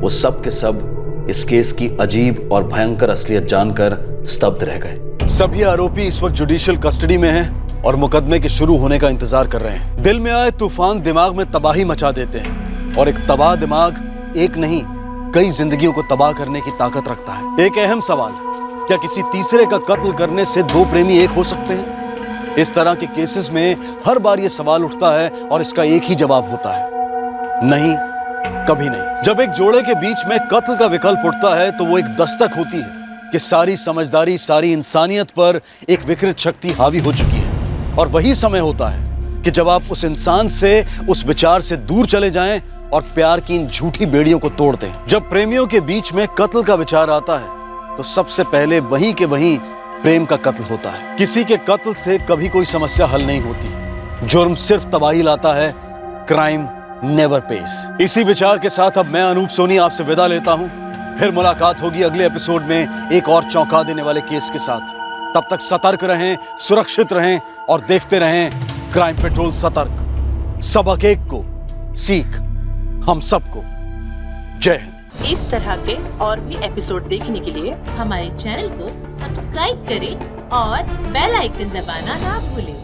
S1: वो सब के सब इस केस की अजीब और भयंकर असलियत जानकर स्तब्ध रह गए। सभी आरोपी इस वक्त जुडिशियल कस्टडी में हैं और मुकदमे के शुरू होने का इंतजार कर रहे हैं। दिल में आए तूफान दिमाग में तबाही मचा देते हैं और एक तबाह दिमाग एक नहीं कई जिंदगियों को तबाह करने की ताकत रखता है। एक अहम सवाल, क्या किसी तीसरे का कत्ल करने से दो प्रेमी एक हो सकते हैं? इस तरह के केसेस में हर बार यह सवाल उठता है और इसका एक ही जवाब होता है, नहीं, कभी नहीं। जब एक जोड़े के बीच में कत्ल का विकल्प उठता है तो वो एक दस्तक होती है कि सारी समझदारी, सारी इंसानियत पर एक विकृत शक्ति हावी हो चुकी है। और वही समय होता है कि जब आप उस इंसान से, उस विचार से दूर चले जाएं और प्यार की इन झूठी बेड़ियों को तोड़ दें। जब प्रेमियों के बीच में कत्ल का विचार आता है तो सबसे पहले वहीं के वहीं प्रेम का कत्ल होता है। किसी के कत्ल से कभी कोई समस्या हल नहीं होती, जुर्म सिर्फ तबाही लाता है, क्राइम नेवर पेस। इसी विचार के साथ अब मैं अनूप सोनी आपसे विदा लेता हूं। फिर मुलाकात होगी अगले एपिसोड में एक और चौंका देने वाले केस के साथ। तब तक सतर्क रहें, सुरक्षित रहें और देखते रहें क्राइम पेट्रोल सतर्क। सबक एक को सीख हम सबको। जय हिंद।
S13: इस तरह के और भी एपिसोड देखने के लिए हमारे चैनल को सब्सक्राइब करें और बेल आइकन दबाना ना भूलें।